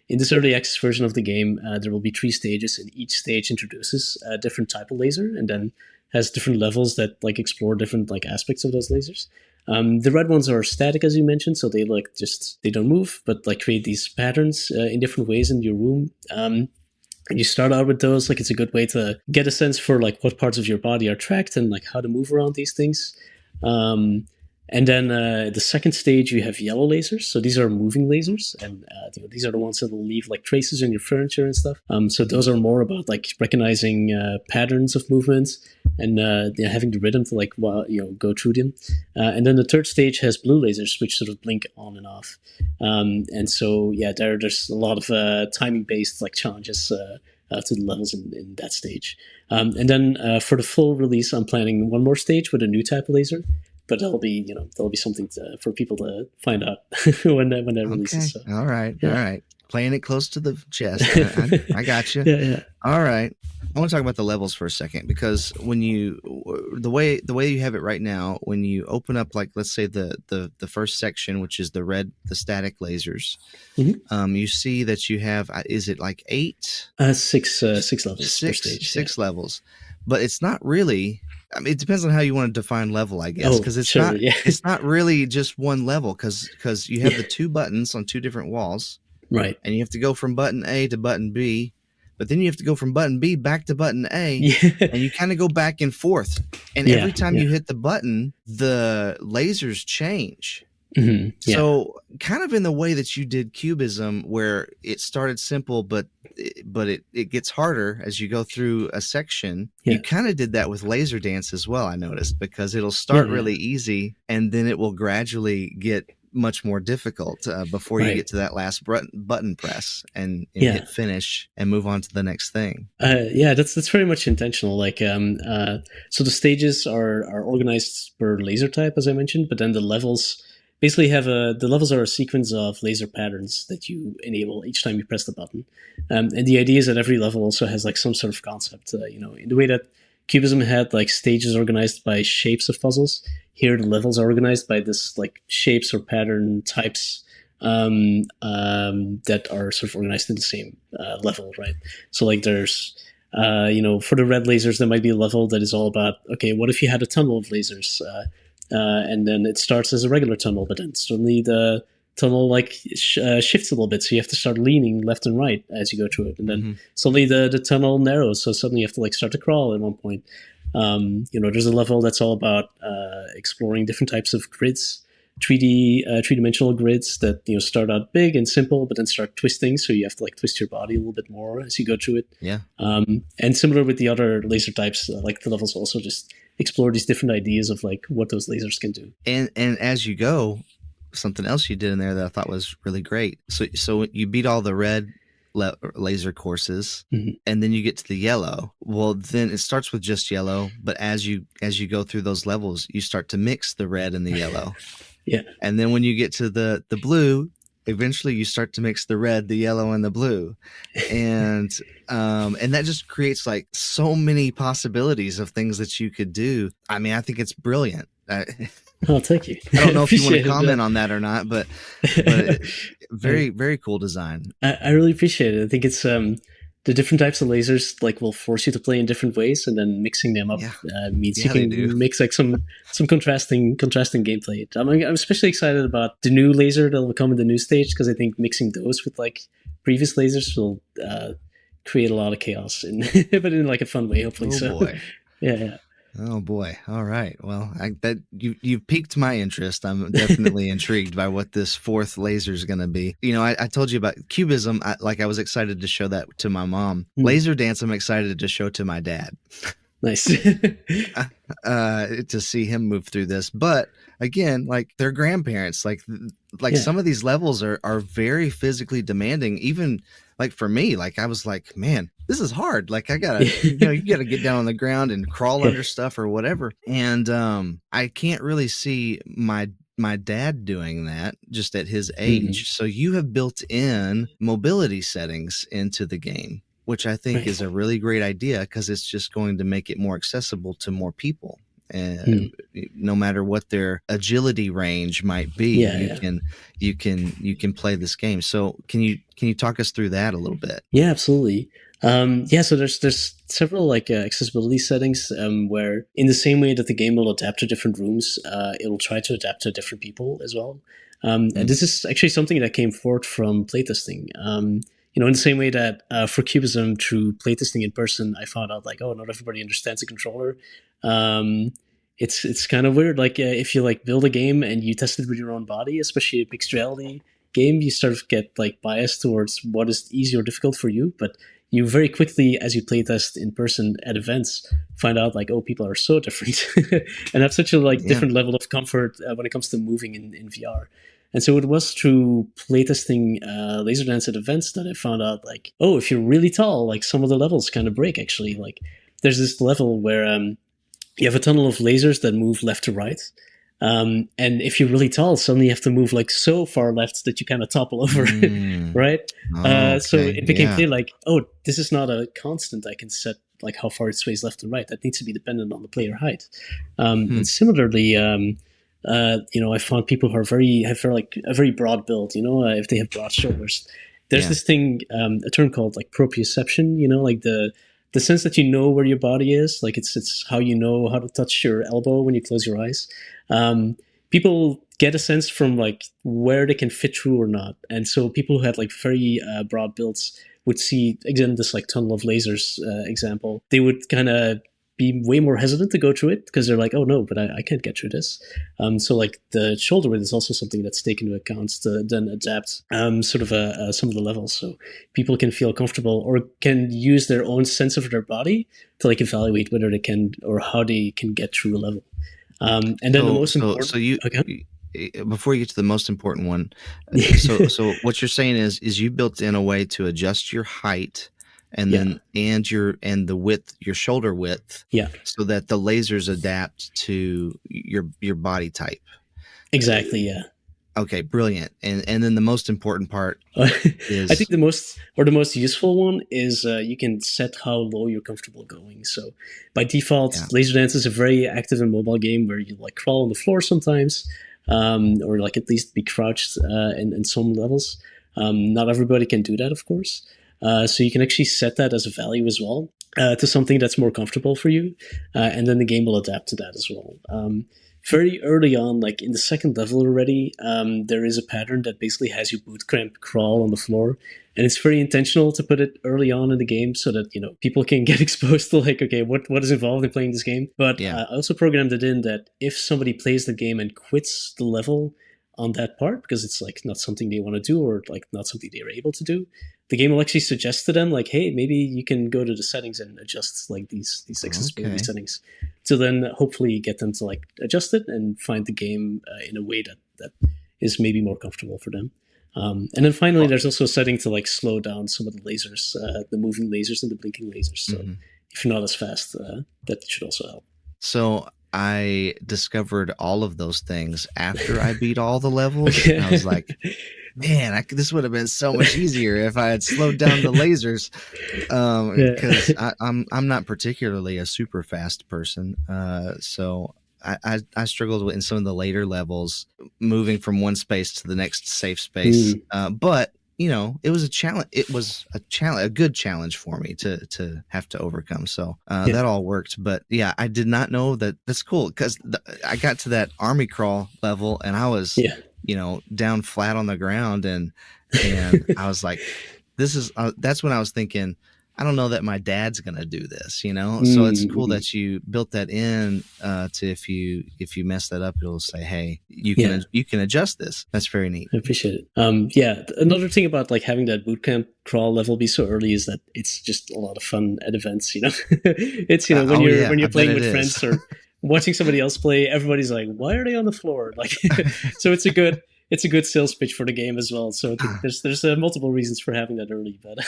A: In this early access version of the game, there will be 3 stages, and each stage introduces a different type of laser, and then has different levels that like explore different like aspects of those lasers. The red ones are static, as you mentioned, so they like they don't move, but like create these patterns in different ways in your room. And you start out with those, like it's a good way to get a sense for like what parts of your body are tracked and like how to move around these things. And then the second stage, you have yellow lasers. So these are moving lasers, and these are the ones that will leave like traces in your furniture and stuff. So those are more about like recognizing patterns of movements and having the rhythm to like go through them. And then the third stage has blue lasers, which sort of blink on and off. And so there's a lot of timing based like challenges to the levels in that stage. And then for the full release, I'm planning one more stage with a new type of laser. But that'll be something for people to find out when that releases. So.
B: All right. Playing it close to the chest. I got you.
A: Yeah.
B: All right. I want to talk about the levels for a second because when the way you have it right now, when you open up like let's say the first section, which is the static lasers, you see that you have is it like 8?
A: 6 levels.
B: Six levels, but it's not really. I mean, it depends on how you want to define level, I guess, because it's not really just one level because you have the 2 buttons on 2 different walls,
A: right?
B: And you have to go from button A to button B, but then you have to go from button B back to button A, and you kind of go back and forth. And every time you hit the button, the lasers change. So kind of in the way that you did Cubism, where it started simple, but it gets harder as you go through a section. You kind of did that with Laserdance as well, I noticed, because it'll start really easy and then it will gradually get much more difficult before you get to that last button press and hit finish and move on to the next thing.
A: That's very much intentional. Like, so the stages are organized per laser type, as I mentioned, but then the levels basically the levels are a sequence of laser patterns that you enable each time you press the button. And the idea is that every level also has like some sort of concept, in the way that Cubism had like stages organized by shapes of puzzles. Here, the levels are organized by this like shapes or pattern types that are sort of organized in the same level, right? So like there's, for the red lasers, there might be a level that is all about, okay, what if you had a tunnel of lasers? And then it starts as a regular tunnel, but then suddenly the tunnel like shifts a little bit, so you have to start leaning left and right as you go through it, and then suddenly the tunnel narrows, so suddenly you have to like start to crawl at one point. There's a level that's all about exploring different types of grids, 3D, three-dimensional grids that start out big and simple, but then start twisting. So you have to like twist your body a little bit more as you go through it.
B: Yeah.
A: And similar with the other laser types, like the levels also just explore these different ideas of like what those lasers can do.
B: And as you go, something else you did in there that I thought was really great. So you beat all the red laser courses, and then you get to the yellow. Well, then it starts with just yellow, but as you go through those levels, you start to mix the red and the yellow.
A: Yeah.
B: And then when you get to the blue, eventually you start to mix the red, the yellow, and the blue. And that just creates like so many possibilities of things that you could do. I mean, I think it's brilliant.
A: Oh, thank you.
B: I don't know if you want to comment on that or not, but very, very cool design.
A: I really appreciate it. I think it's the different types of lasers like will force you to play in different ways, and then mixing them up means you can mix like some contrasting gameplay. I'm especially excited about the new laser that will come in the new stage, because I think mixing those with like previous lasers will create a lot of chaos, but in like a fun way, hopefully.
B: Oh boy.
A: Yeah.
B: Oh boy! All right. Well, you've piqued my interest. I'm definitely intrigued by what this fourth laser is going to be. I told you about Cubism. I was excited to show that to my mom. Laser dance, I'm excited to show to my dad.
A: Nice.
B: To see him move through this, but again, like they're grandparents. Like some of these levels are very physically demanding. Even like for me, like I was like, man, this is hard. Like I gotta, you gotta get down on the ground and crawl under stuff or whatever. And I can't really see my dad doing that just at his age. So you have built in mobility settings into the game, which I think is a really great idea, because it's just going to make it more accessible to more people. And no matter what their agility range might be, you can play this game. So can you talk us through that a little bit?
A: Yeah, absolutely. So there's several like accessibility settings where, in the same way that the game will adapt to different rooms, it will try to adapt to different people as well. And this is actually something that came forth from playtesting. In the same way that for Cubism, through playtesting in person, I found out like, oh, not everybody understands a controller. It's kind of weird. Like if you like build a game and you test it with your own body, especially a mixed reality game, you sort of get like biased towards what is easy or difficult for you. But you very quickly, as you playtest in person at events, find out like, oh, people are so different and have such a different level of comfort when it comes to moving in VR. And so it was through playtesting laser dance at events that I found out like, oh, if you're really tall, like some of the levels kind of break actually. Like there's this level where you have a tunnel of lasers that move left to right. And if you're really tall, suddenly you have to move like so far left that you kind of topple over, right? Okay. So it became clear like, oh, this is not a constant I can set like how far it sways left and right. That needs to be dependent on the player height. And similarly, I found people who have like a very broad build, if they have broad shoulders. There's this thing, a term called like proprioception, like the sense that you know where your body is, like it's how you know how to touch your elbow when you close your eyes. People get a sense from like where they can fit through or not. And so people who had like very broad builds would see, again, this like tunnel of lasers example, they would kind of be way more hesitant to go through it because they're like, oh no, but I can't get through this. So like the shoulder width is also something that's taken into account to then adapt some of the levels, so people can feel comfortable or can use their own sense of their body to like evaluate whether they can or how they can get through a level. And then the most important. So you. Okay.
B: Before you get to the most important one, so what you're saying is you built in a way to adjust your height and then and the width, your shoulder width, so that the lasers adapt to your body type.
A: Exactly. Yeah.
B: Okay, brilliant. And then the most important part is,
A: I think the most useful one is you can set how low you're comfortable going. So by default, Laser Dance is a very active and mobile game where you like crawl on the floor sometimes, or like at least be crouched in some levels. Not everybody can do that, of course. So you can actually set that as a value as well to something that's more comfortable for you, and then the game will adapt to that as well. very early on, like in the second level already, there is a pattern that basically has you boot camp crawl on the floor, and it's very intentional to put it early on in the game so that people can get exposed to like, okay, what is involved in playing this game. But
B: Yeah.
A: I also programmed it in that if somebody plays the game and quits the level on that part because it's like not something they want to do or like not something they're able to do, the game will actually suggest to them like, hey, maybe you can go to the settings and adjust like these accessibility settings to then hopefully get them to like adjust it and find the game in a way that is maybe more comfortable for them. And then finally, there's also a setting to like slow down some of the lasers, the moving lasers and the blinking lasers. So if you're not as fast, that should also help.
B: So I discovered all of those things after I beat all the levels. Okay. And I was like, man, this would have been so much easier if I had slowed down the lasers. Because I'm not particularly a super fast person. So I struggled in some of the later levels, moving from one space to the next safe space. But it was a challenge. It was a good challenge for me to have to overcome. So that all worked. But yeah, I did not know that. That's cool because I got to that army crawl level and I was, down flat on the ground and I was like, this is. That's when I was thinking, I don't know that my dad's gonna do this, So it's cool that you built that in to if you mess that up, it'll say, hey, you can adjust this. That's very neat.
A: I appreciate it. Another thing about like having that bootcamp crawl level be so early is that it's just a lot of fun at events. It's when you're playing with friends or watching somebody else play, everybody's like, why are they on the floor? Like, so it's a good sales pitch for the game as well. So there's multiple reasons for having that early, but.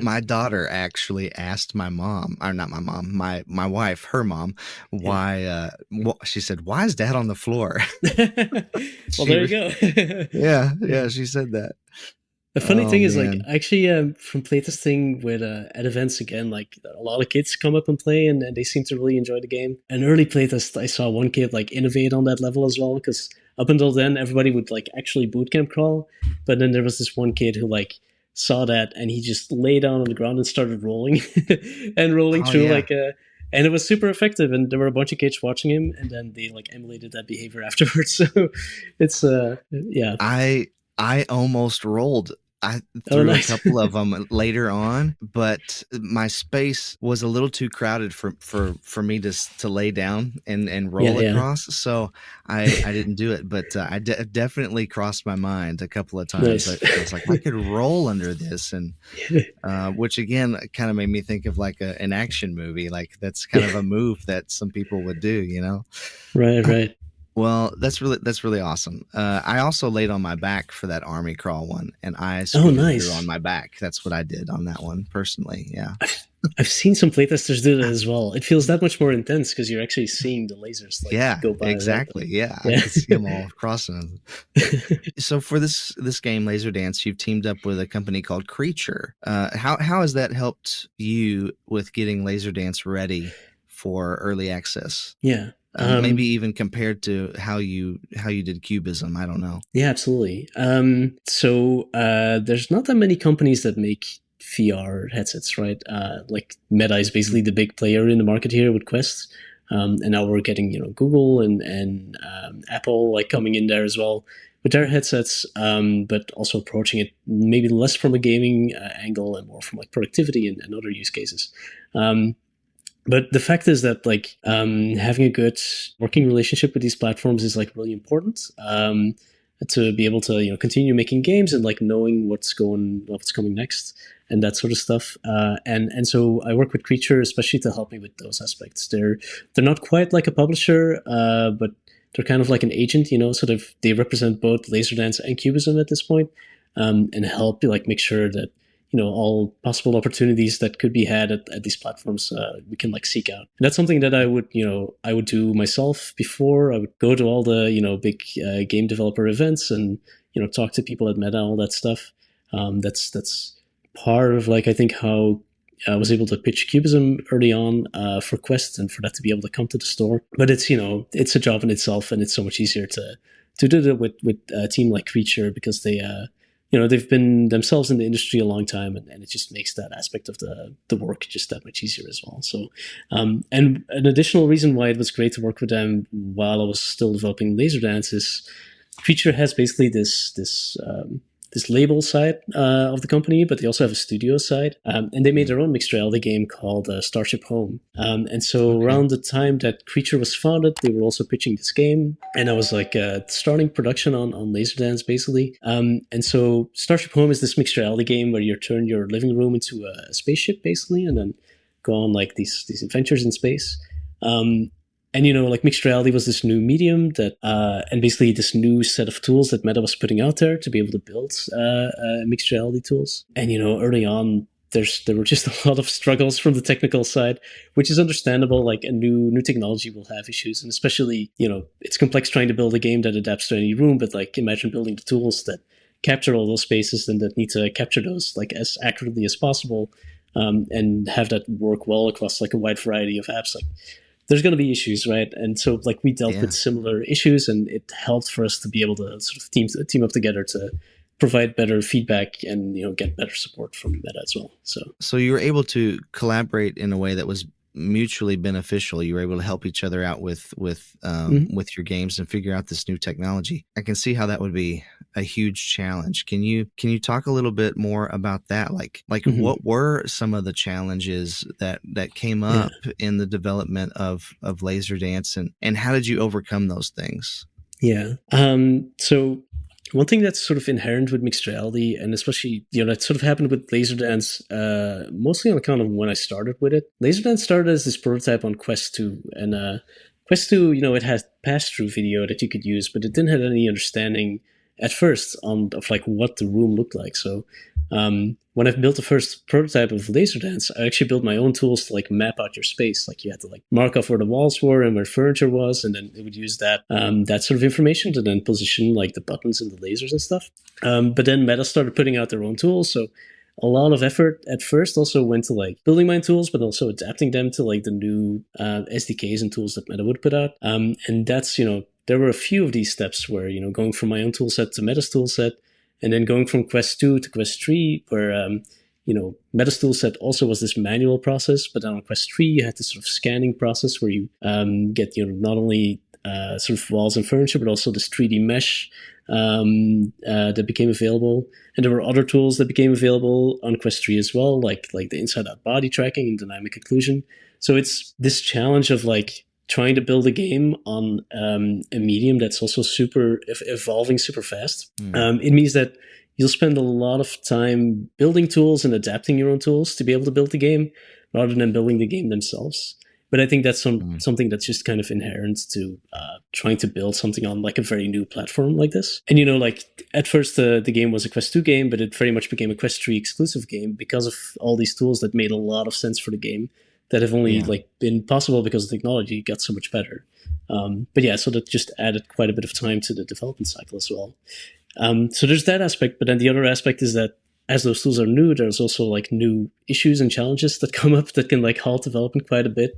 B: My daughter actually asked my mom, or not my mom, my wife, her mom, why, she said, why is dad on the floor?
A: Well, there you go.
B: Yeah, she said that.
A: The funny thing is, like, actually, from playtesting with at events again, like a lot of kids come up and play, and they seem to really enjoy the game. An early playtest, I saw one kid like innovate on that level as well, because up until then, everybody would like actually bootcamp crawl, but then there was this one kid who like saw that and he just lay down on the ground and started rolling and rolling through and it was super effective, and there were a bunch of kids watching him, and then they like emulated that behavior afterwards. So it's
B: I almost rolled. I threw a couple of them later on, but my space was a little too crowded for me to lay down and roll across. So I didn't do it, but I definitely crossed my mind a couple of times. Nice. I was like, I could roll under this, and which again kind of made me think of like an action movie. Like that's kind of a move that some people would do,
A: Right.
B: Well, that's really awesome. I also laid on my back for that army crawl one, and I scooted through on my back. That's what I did on that one personally. Yeah,
A: I've seen some playtesters do that as well. It feels that much more intense because you're actually seeing the lasers go by.
B: Exactly. Yeah, I can see them all crossing. So for this game, Laser Dance, you've teamed up with a company called Creature. How has that helped you with getting Laser Dance ready for early access?
A: Yeah.
B: Maybe even compared to how you did Cubism. I don't know.
A: Yeah, absolutely. So there's not that many companies that make VR headsets, right? Like Meta is basically the big player in the market here with Quest, and now we're getting Google and Apple like coming in there as well with their headsets, but also approaching it maybe less from a gaming angle and more from like productivity and other use cases. But the fact is that like having a good working relationship with these platforms is like really important to be able to continue making games and like knowing what's coming next and that sort of stuff. And so I work with Creature especially to help me with those aspects. They're not quite like a publisher, but they're kind of like an agent, sort of. They represent both Laserdance and Cubism at this point, and help like make sure that all possible opportunities that could be had at these platforms, we can like seek out. And that's something that I would do myself before. I would go to all the, big game developer events and, talk to people at Meta, all that stuff. That's part of like, I think how I was able to pitch Cubism early on for Quest and for that to be able to come to the store. But it's, it's a job in itself, and it's so much easier to do that with a team like Creature because they they've been themselves in the industry a long time, and it just makes that aspect of the work just that much easier as well. So, and an additional reason why it was great to work with them while I was still developing LaserDance is Creature has basically this label side of the company, but they also have a studio side. And they made their own mixed reality game called Starship Home. And so around the time that Creature was founded, they were also pitching this game. And I was like starting production on LaserDance, basically. And so Starship Home is this mixed reality game where you turn your living room into a spaceship, basically, and then go on like these adventures in space. And like mixed reality was this new medium that, and basically this new set of tools that Meta was putting out there to be able to build mixed reality tools. And early on, there were just a lot of struggles from the technical side, which is understandable. Like a new technology will have issues, and especially it's complex trying to build a game that adapts to any room. But like imagine building the tools that capture all those spaces and that need to capture those like as accurately as possible, and have that work well across like a wide variety of apps. Like there's going to be issues, right? And so like we dealt with similar issues, and it helped for us to be able to sort of team up together to provide better feedback and get better support from Meta as well.
B: So you were able to collaborate in a way that was mutually beneficial. You were able to help each other out with your games and figure out this new technology. I can see how that would be a huge challenge. Can you talk a little bit more about that? Like what were some of the challenges that came up in the development of LaserDance, and how did you overcome those things?
A: Yeah. So one thing that's sort of inherent with mixed reality, and especially, that sort of happened with LaserDance, mostly on account of when I started with it. LaserDance started as this prototype on Quest 2, and Quest 2, it had pass-through video that you could use, but it didn't have any understanding at first of like what the room looked like. So when I built the first prototype of LaserDance, I actually built my own tools to like map out your space. Like you had to like mark off where the walls were and where furniture was, and then it would use that sort of information to then position like the buttons and the lasers and stuff. But then Meta started putting out their own tools, so a lot of effort at first also went to like building my own tools, but also adapting them to like the new SDKs and tools that Meta would put out. And that's there were a few of these steps where going from my own tool set to Meta's tool set, and then going from Quest 2 to Quest 3, where Meta's tool set also was this manual process, but then on Quest 3 you had this sort of scanning process where you get not only sort of walls and furniture, but also this 3D mesh that became available. And there were other tools that became available on Quest 3 as well, like the inside-out body tracking and dynamic occlusion. So it's this challenge of like trying to build a game on a medium that's also evolving super fast. It means that you'll spend a lot of time building tools and adapting your own tools to be able to build the game rather than building the game themselves. But I think that's something that's just kind of inherent to trying to build something on like a very new platform like this. And like at first the game was a Quest 2 game, but it very much became a Quest 3 exclusive game because of all these tools that made a lot of sense for the game that have only like been possible because the technology got so much better. But yeah, so that just added quite a bit of time to the development cycle as well. So there's that aspect, but then the other aspect is that as those tools are new, there's also like new issues and challenges that come up that can like halt development quite a bit.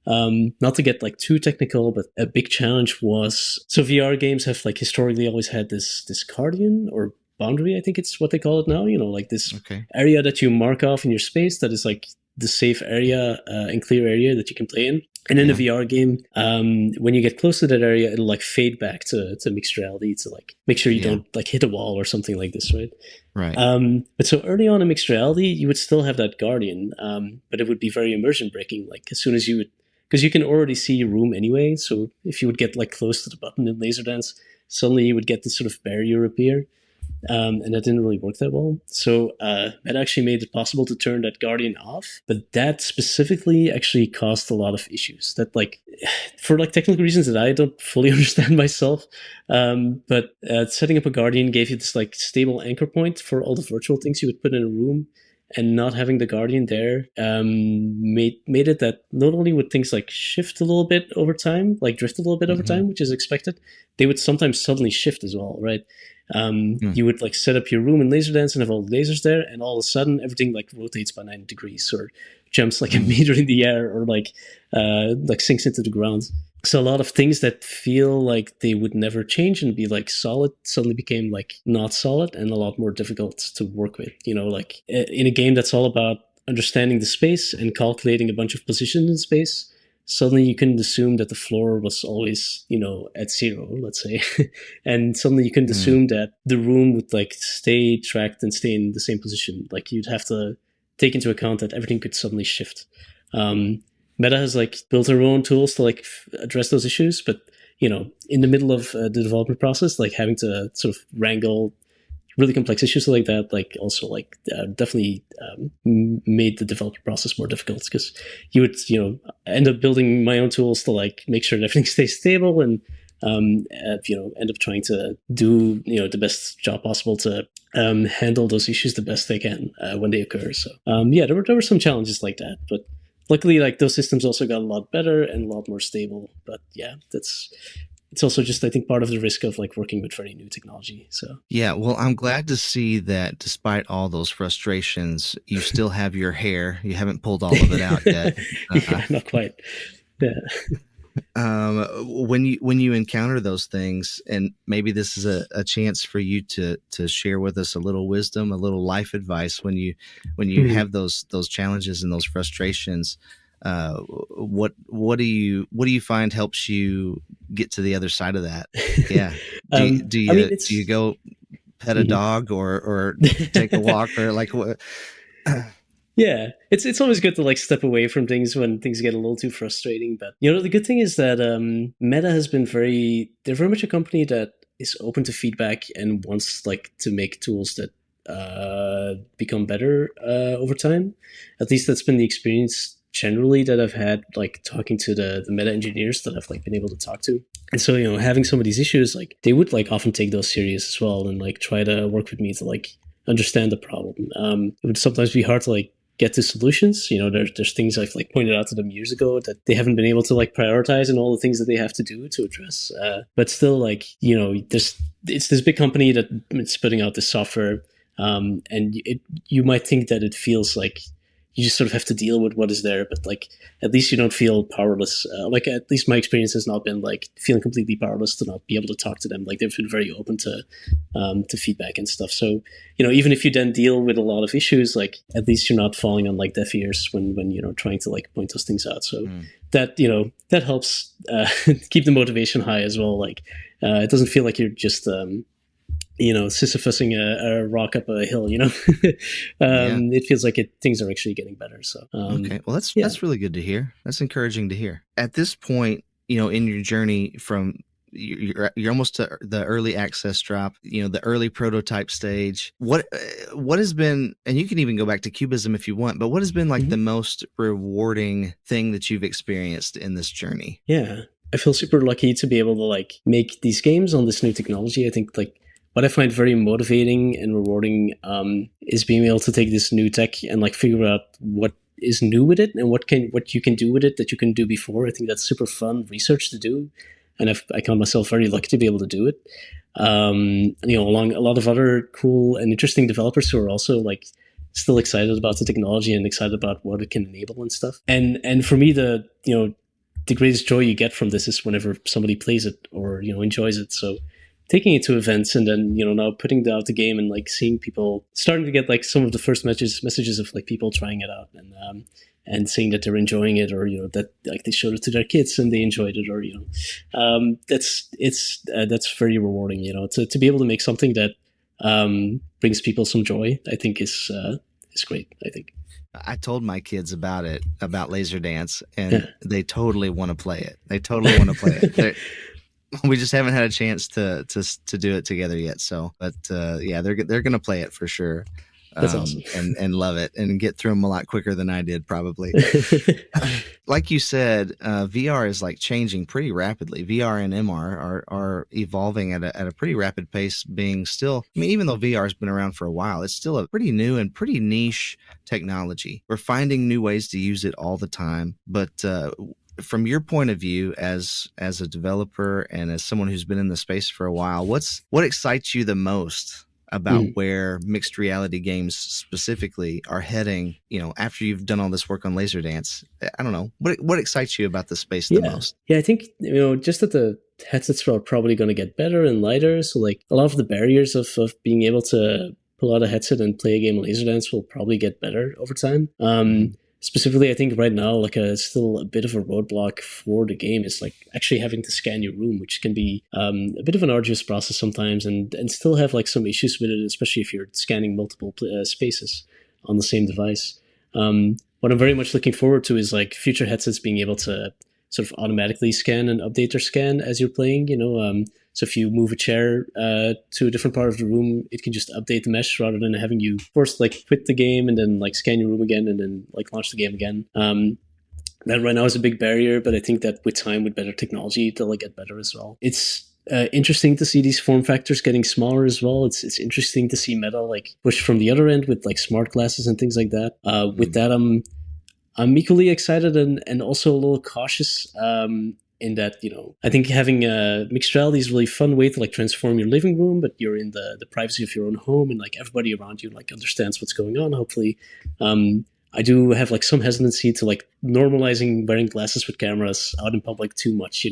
A: Not to get like too technical, but a big challenge was, so VR games have like historically always had this guardian or boundary, I think it's what they call it now, like this area that you mark off in your space that is like the safe area and clear area that you can play in. And in a VR game, when you get close to that area, it'll like fade back to mixed reality to like make sure you don't like hit a wall or something like this, right?
B: Right.
A: But so early on in mixed reality, you would still have that guardian, but it would be very immersion breaking. Like as soon as you would, because you can already see your room anyway. So if you would get like close to the button in LaserDance, suddenly you would get this sort of barrier appear. And that didn't really work that well. So that actually made it possible to turn that guardian off. But that specifically actually caused a lot of issues that like, for like technical reasons that I don't fully understand myself. But setting up a guardian gave you this like stable anchor point for all the virtual things you would put in a room. And not having the guardian there made it that not only would things like shift a little bit over time, like drift a little bit over time, which is expected, they would sometimes suddenly shift as well, right? You would like set up your room in LaserDance and have all the lasers there, and all of a sudden everything like rotates by 90 degrees or jumps like a meter in the air or like sinks into the ground. So a lot of things that feel like they would never change and be like solid suddenly became like not solid and a lot more difficult to work with. Like in a game that's all about understanding the space and calculating a bunch of positions in space, suddenly you couldn't assume that the floor was always, at zero, let's say. And suddenly you couldn't
B: Mm,
A: assume that the room would like stay tracked and stay in the same position. Like you'd have to take into account that everything could suddenly shift. Meta has like built her own tools to like address those issues, but in the middle of the development process, like having to sort of wrangle really complex issues like that, like also like definitely made the development process more difficult because you would end up building my own tools to like make sure that everything stays stable and end up trying to do the best job possible to handle those issues the best they can when they occur. So yeah, there were some challenges like that, but luckily like those systems also got a lot better and a lot more stable. But yeah, it's also just I think part of the risk of like working with very new technology. So
B: yeah, well, I'm glad to see that despite all those frustrations, you still have your hair. You haven't pulled all of it out yet.
A: yeah, not quite. Yeah.
B: When you encounter those things, and maybe this is a chance for you to share with us a little wisdom, a little life advice when you
A: Mhm.
B: have those challenges and those frustrations. What do you find helps you get to the other side of that? Yeah. Do you, do
A: I mean,
B: you do you
A: it's
B: go pet a
A: mhm.
B: dog or take a walk or like what?
A: Yeah, it's always good to like step away from things when things get a little too frustrating. But the good thing is that Meta has been they're very much a company that is open to feedback and wants like to make tools that become better over time. At least that's been the experience generally that I've had like talking to the Meta engineers that I've like been able to talk to. And so having some of these issues, like they would like often take those serious as well and like try to work with me to like understand the problem. It would sometimes be hard to like get to solutions. There's things I've like pointed out to them years ago that they haven't been able to like prioritize and all the things that they have to do to address. But still, like it's this big company that is putting out this software, and you might think that it feels like you just sort of have to deal with what is there, but like at least you don't feel powerless. Like at least my experience has not been like feeling completely powerless to not be able to talk to them. Like they've been very open to feedback and stuff. So even if you then deal with a lot of issues, like at least you're not falling on like deaf ears when trying to like point those things out. So
B: Mm.
A: that helps keep the motivation high as well. Like it doesn't feel like you're just Sisyphusing a rock up a hill.
B: Yeah.
A: It feels like things are actually getting better. So
B: Okay. Well, that's
A: yeah.
B: that's really good to hear. That's encouraging to hear. At this point, in your journey from you're almost to the early access drop, the early prototype stage. What has been, and you can even go back to Cubism if you want, but what has been like the
A: Mhm.
B: most rewarding thing that you've experienced in this journey?
A: Yeah, I feel super lucky to be able to like make these games on this new technology. I think like what I find very motivating and rewarding is being able to take this new tech and like figure out what is new with it and what you can do with it that you couldn't do before. I think that's super fun research to do, and I count myself very lucky to be able to do it. Along a lot of other cool and interesting developers who are also like still excited about the technology and excited about what it can enable and stuff. And for me, the greatest joy you get from this is whenever somebody plays it or enjoys it. So taking it to events and then now putting out the game and like seeing people starting to get like some of the first messages of like people trying it out and seeing that they're enjoying it or that like they showed it to their kids and they enjoyed it or that's very rewarding to be able to make something that brings people some joy. I think is great. I think.
B: I told my kids about it, about Laser Dance, and
A: Yeah.
B: they totally want to play it. They totally want to play it. We just haven't had a chance to do it together yet. So, but yeah, they're gonna play it for sure,
A: That's awesome.
B: and love it and get through them a lot quicker than I did probably. Like you said, VR is like changing pretty rapidly. VR and MR are evolving at a pretty rapid pace. Being still, I mean, even though VR has been around for a while, it's still a pretty new and pretty niche technology. We're finding new ways to use it all the time, but from your point of view as a developer and as someone who's been in the space for a while, what excites you the most about
A: Mhm.
B: where mixed reality games specifically are heading, after you've done all this work on Laser Dance. I don't know. What excites you about the space the
A: Yeah,
B: most?
A: yeah. I think just that the headsets are probably going to get better and lighter. So like a lot of the barriers of being able to pull out a headset and play a game of Laser Dance will probably get better over time.
B: Hmm.
A: Specifically, I think right now, like still a bit of a roadblock for the game is like actually having to scan your room, which can be a bit of an arduous process sometimes, and still have like some issues with it, especially if you're scanning multiple spaces on the same device. What I'm very much looking forward to is like future headsets being able to sort of automatically scan and update their scan as you're playing. So if you move a chair to a different part of the room, it can just update the mesh rather than having you first like quit the game and then like scan your room again and then like launch the game again. That right now is a big barrier, but I think that with time, with better technology, they'll get better as well. It's interesting to see these form factors getting smaller as well. It's interesting to see Meta like push from the other end with like smart glasses and things like that. With that, I'm equally excited and also a little cautious in that, I think having a mixed reality is a really fun way to like transform your living room, but you're in the privacy of your own home and like everybody around you like understands what's going on, hopefully. I do have like some hesitancy to like normalizing wearing glasses with cameras out in public too much,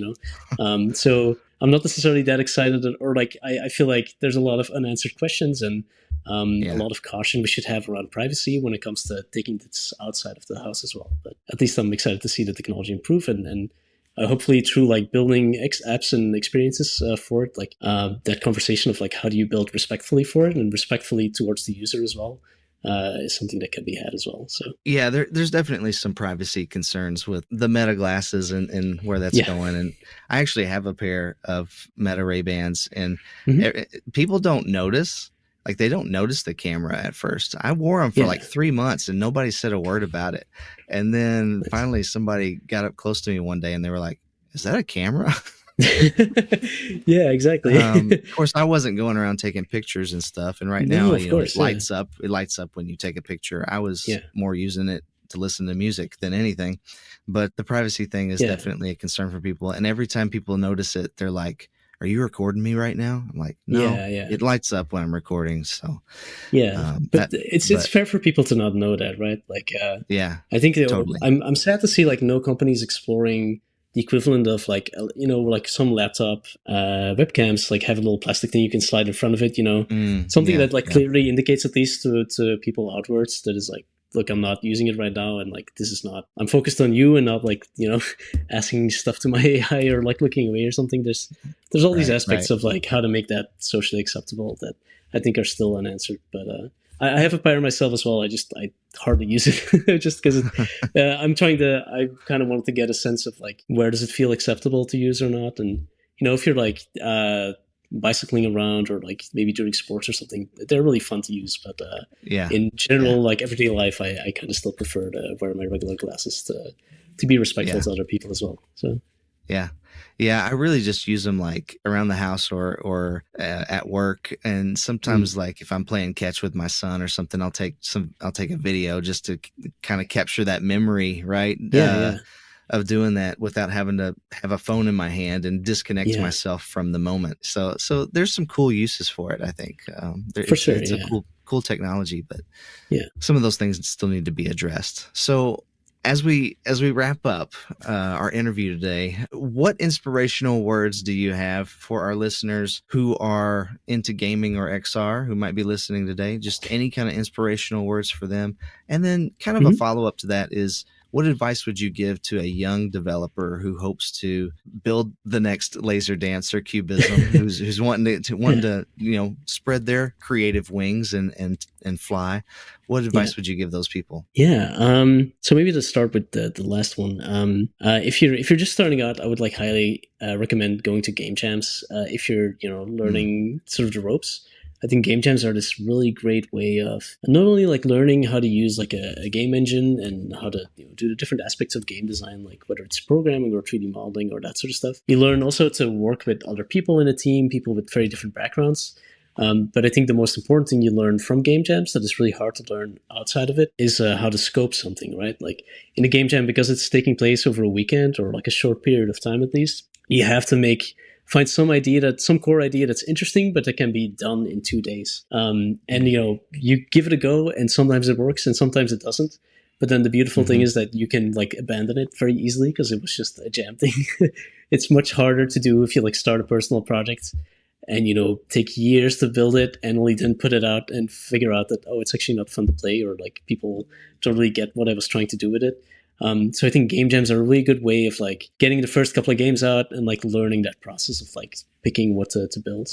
A: So I'm not necessarily that excited, or like I feel like there's a lot of unanswered questions and a
B: Yeah.
A: lot of caution we should have around privacy when it comes to taking this outside of the house as well. But at least I'm excited to see the technology improve and hopefully through like building apps and experiences for it, like that conversation of like how do you build respectfully for it and respectfully towards the user as well is something that can be had as well. So
B: Yeah, there's definitely some privacy concerns with the Meta glasses and where that's
A: yeah.
B: going. And I actually have a pair of Meta Ray Bans, and
A: Mm-hmm.
B: people don't notice. Like they don't notice the camera at first. I wore them for
A: Yeah.
B: like 3 months, and nobody said a word about it. And then
A: Nice.
B: finally, somebody got up close to me one day, and they were like, "Is that a camera?"
A: Yeah, exactly.
B: Of course, I wasn't going around taking pictures and stuff. And right now,
A: No, of
B: it
A: course. Yeah.
B: lights up. It lights up when you take a picture. I was
A: Yeah.
B: more using it to listen to music than anything. But the privacy thing is
A: Yeah.
B: definitely a concern for people. And every time people notice it, they're like, "Are you recording me right now?" I'm like, "No,
A: Yeah. Yeah.
B: it lights up when I'm recording." So
A: Yeah, but
B: that,
A: it's
B: but
A: fair for people to not know that, right? Like,
B: yeah,
A: I think
B: totally.
A: I'm sad to see like no companies exploring the equivalent of like like some laptop webcams like have a little plastic thing you can slide in front of it, something
B: Yeah,
A: that like
B: yeah,
A: clearly indicates at least to people outwards that is like, look, I'm not using it right now, and like this is not. I'm focused on you and not like asking stuff to my AI or like looking away or something. There's all these
B: right,
A: aspects
B: right.
A: of like how to make that socially acceptable that I think are still unanswered. But I have a Pyre myself as well. I hardly use it just because I'm trying to. I kind of wanted to get a sense of like where does it feel acceptable to use or not, and if you're like bicycling around or like maybe doing sports or something, they're really fun to use. But
B: Yeah,
A: in
B: yeah,
A: general, like everyday life, I kind of still prefer to wear my regular glasses to be respectful
B: yeah.
A: to other people as well. So
B: Yeah. Yeah, I really just use them like around the house or at work, and
A: mm,
B: sometimes like if I'm playing catch with my son or something, I'll take a video just to kind of capture that memory, right?
A: yeah, yeah,
B: Of doing that without having to have a phone in my hand and disconnect
A: yeah,
B: myself from the moment. So there's some cool uses for it. I think
A: for sure.
B: it's a
A: Yeah,
B: cool technology, but
A: yeah.
B: some of those things still need to be addressed. So as we wrap up our interview today, what inspirational words do you have for our listeners who are into gaming or XR who might be listening today? Just any kind of inspirational words for them, and then kind of a
A: Mm-hmm.
B: follow up to that is, what advice would you give to a young developer who hopes to build the next Laser Dance or Cubism, who's wanting
A: Yeah.
B: to spread their creative wings and fly? What
A: Yeah.
B: advice would you give those people?
A: Yeah. So maybe to start with the last one. If you're just starting out, I would like highly recommend going to game jams. If you're
B: Mm,
A: learning sort of the ropes, I think game jams are this really great way of not only like learning how to use like a game engine and how to do the different aspects of game design, like whether it's programming or 3D modeling or that sort of stuff. You learn also to work with other people in a team, people with very different backgrounds. But I think the most important thing you learn from game jams that is really hard to learn outside of it is how to scope something, right? Like in a game jam, because it's taking place over a weekend or like a short period of time at least, you have to make find some core idea that's interesting, but that can be done in 2 days. And you give it a go, and sometimes it works, and sometimes it doesn't. But then the beautiful thing is that you can like abandon it very easily because it was just a jam thing. It's much harder to do if you like start a personal project and take years to build it and only then put it out and figure out that it's actually not fun to play, or like people don't really get what I was trying to do with it. So I think game jams are a really good way of like getting the first couple of games out and like learning that process of like picking what to build.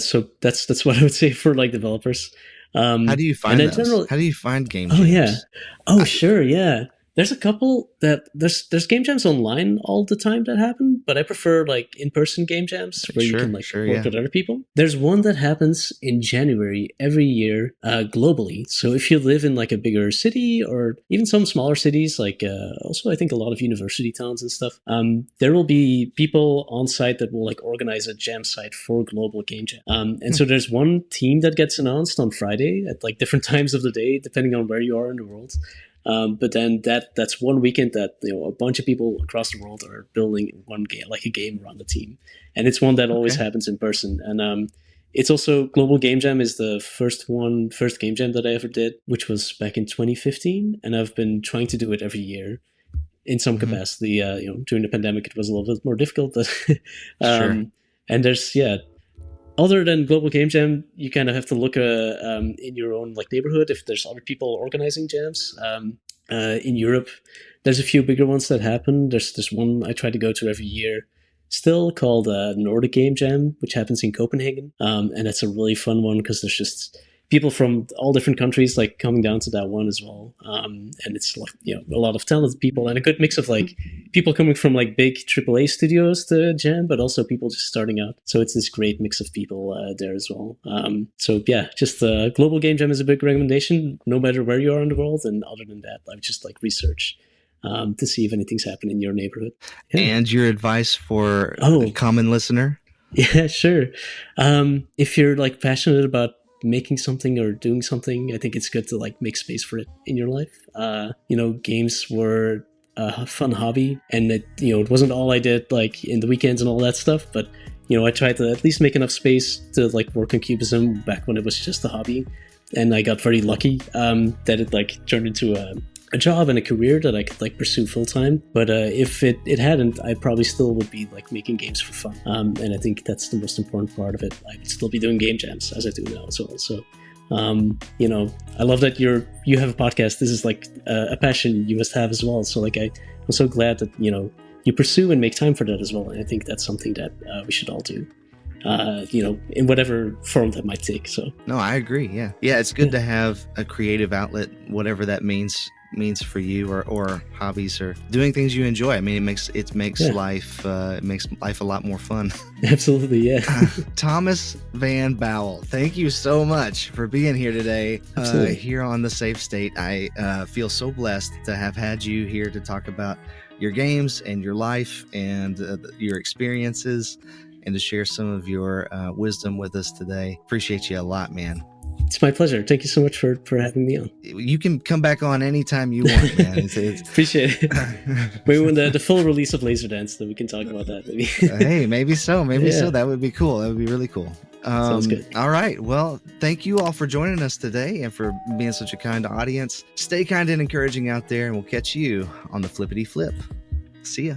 A: So that's what I would say for like developers.
B: How do you find those? How do you find game jams?
A: Oh yeah. Sure. Yeah. There's a couple that there's game jams online all the time that happen, but I prefer like in-person game jams where you can like work with other people. There's one that happens in January every year globally. So if you live in like a bigger city or even some smaller cities, like also I think a lot of university towns and stuff, there will be people on site that will like organize a jam site for global game jam. And so there's one team that gets announced on Friday at like different times of the day, depending on where you are in the world. But then that's one weekend that a bunch of people across the world are building one game, like a game around the team, and it's one that always happens in person. And it's also Global Game Jam is the first game jam that I ever did, which was back in 2015, and I've been trying to do it every year in some capacity. During the pandemic, it was a little bit more difficult, but and there's other than Global Game Jam, you kind of have to look in your own like neighborhood if there's other people organizing jams. In Europe, there's a few bigger ones that happen. There's this one I try to go to every year, still called Nordic Game Jam, which happens in Copenhagen, and it's a really fun one because there's just people from all different countries like coming down to that one as well. And it's like a lot of talented people and a good mix of like people coming from like big AAA studios to jam, but also people just starting out. So it's this great mix of people there as well. Just Global Game Jam is a big recommendation, no matter where you are in the world. And other than that, I would just like research to see if anything's happening in your neighborhood.
B: Yeah. And your advice for a common listener?
A: Yeah, sure. If you're like passionate about making something or doing something, I think it's good to like make space for it in your life. Games were a fun hobby, and it wasn't all I did like in the weekends and all that stuff, but I tried to at least make enough space to like work on Cubism back when it was just a hobby, and I got very lucky that it like turned into a job and a career that I could like pursue full time. But if it hadn't, I probably still would be like making games for fun. And I think that's the most important part of it. I would still be doing game jams as I do now as well. So, I love that you have a podcast. This is like a passion you must have as well. So like I'm so glad that you pursue and make time for that as well. And I think that's something that we should all do. In whatever form that might take. So
B: no, I agree. Yeah, it's good to have a creative outlet, whatever that means for you, or hobbies, or doing things you enjoy. I mean, it makes life a lot more fun.
A: Absolutely, yeah.
B: Thomas Van Bouwel, thank you so much for being here today. Here on The Safe State, I feel so blessed to have had you here to talk about your games and your life and your experiences, and to share some of your wisdom with us today. Appreciate you a lot, man.
A: It's my pleasure. Thank you so much for having me on.
B: You can come back on anytime you want, man.
A: Appreciate it. Maybe when the full release of Laser Dance, then we can talk about that. Maybe.
B: Hey, maybe so. So. That would be cool. That would be really cool.
A: Sounds good.
B: All right. Well, thank you all for joining us today and for being such a kind audience. Stay kind and encouraging out there, and we'll catch you on the flippity flip. See ya.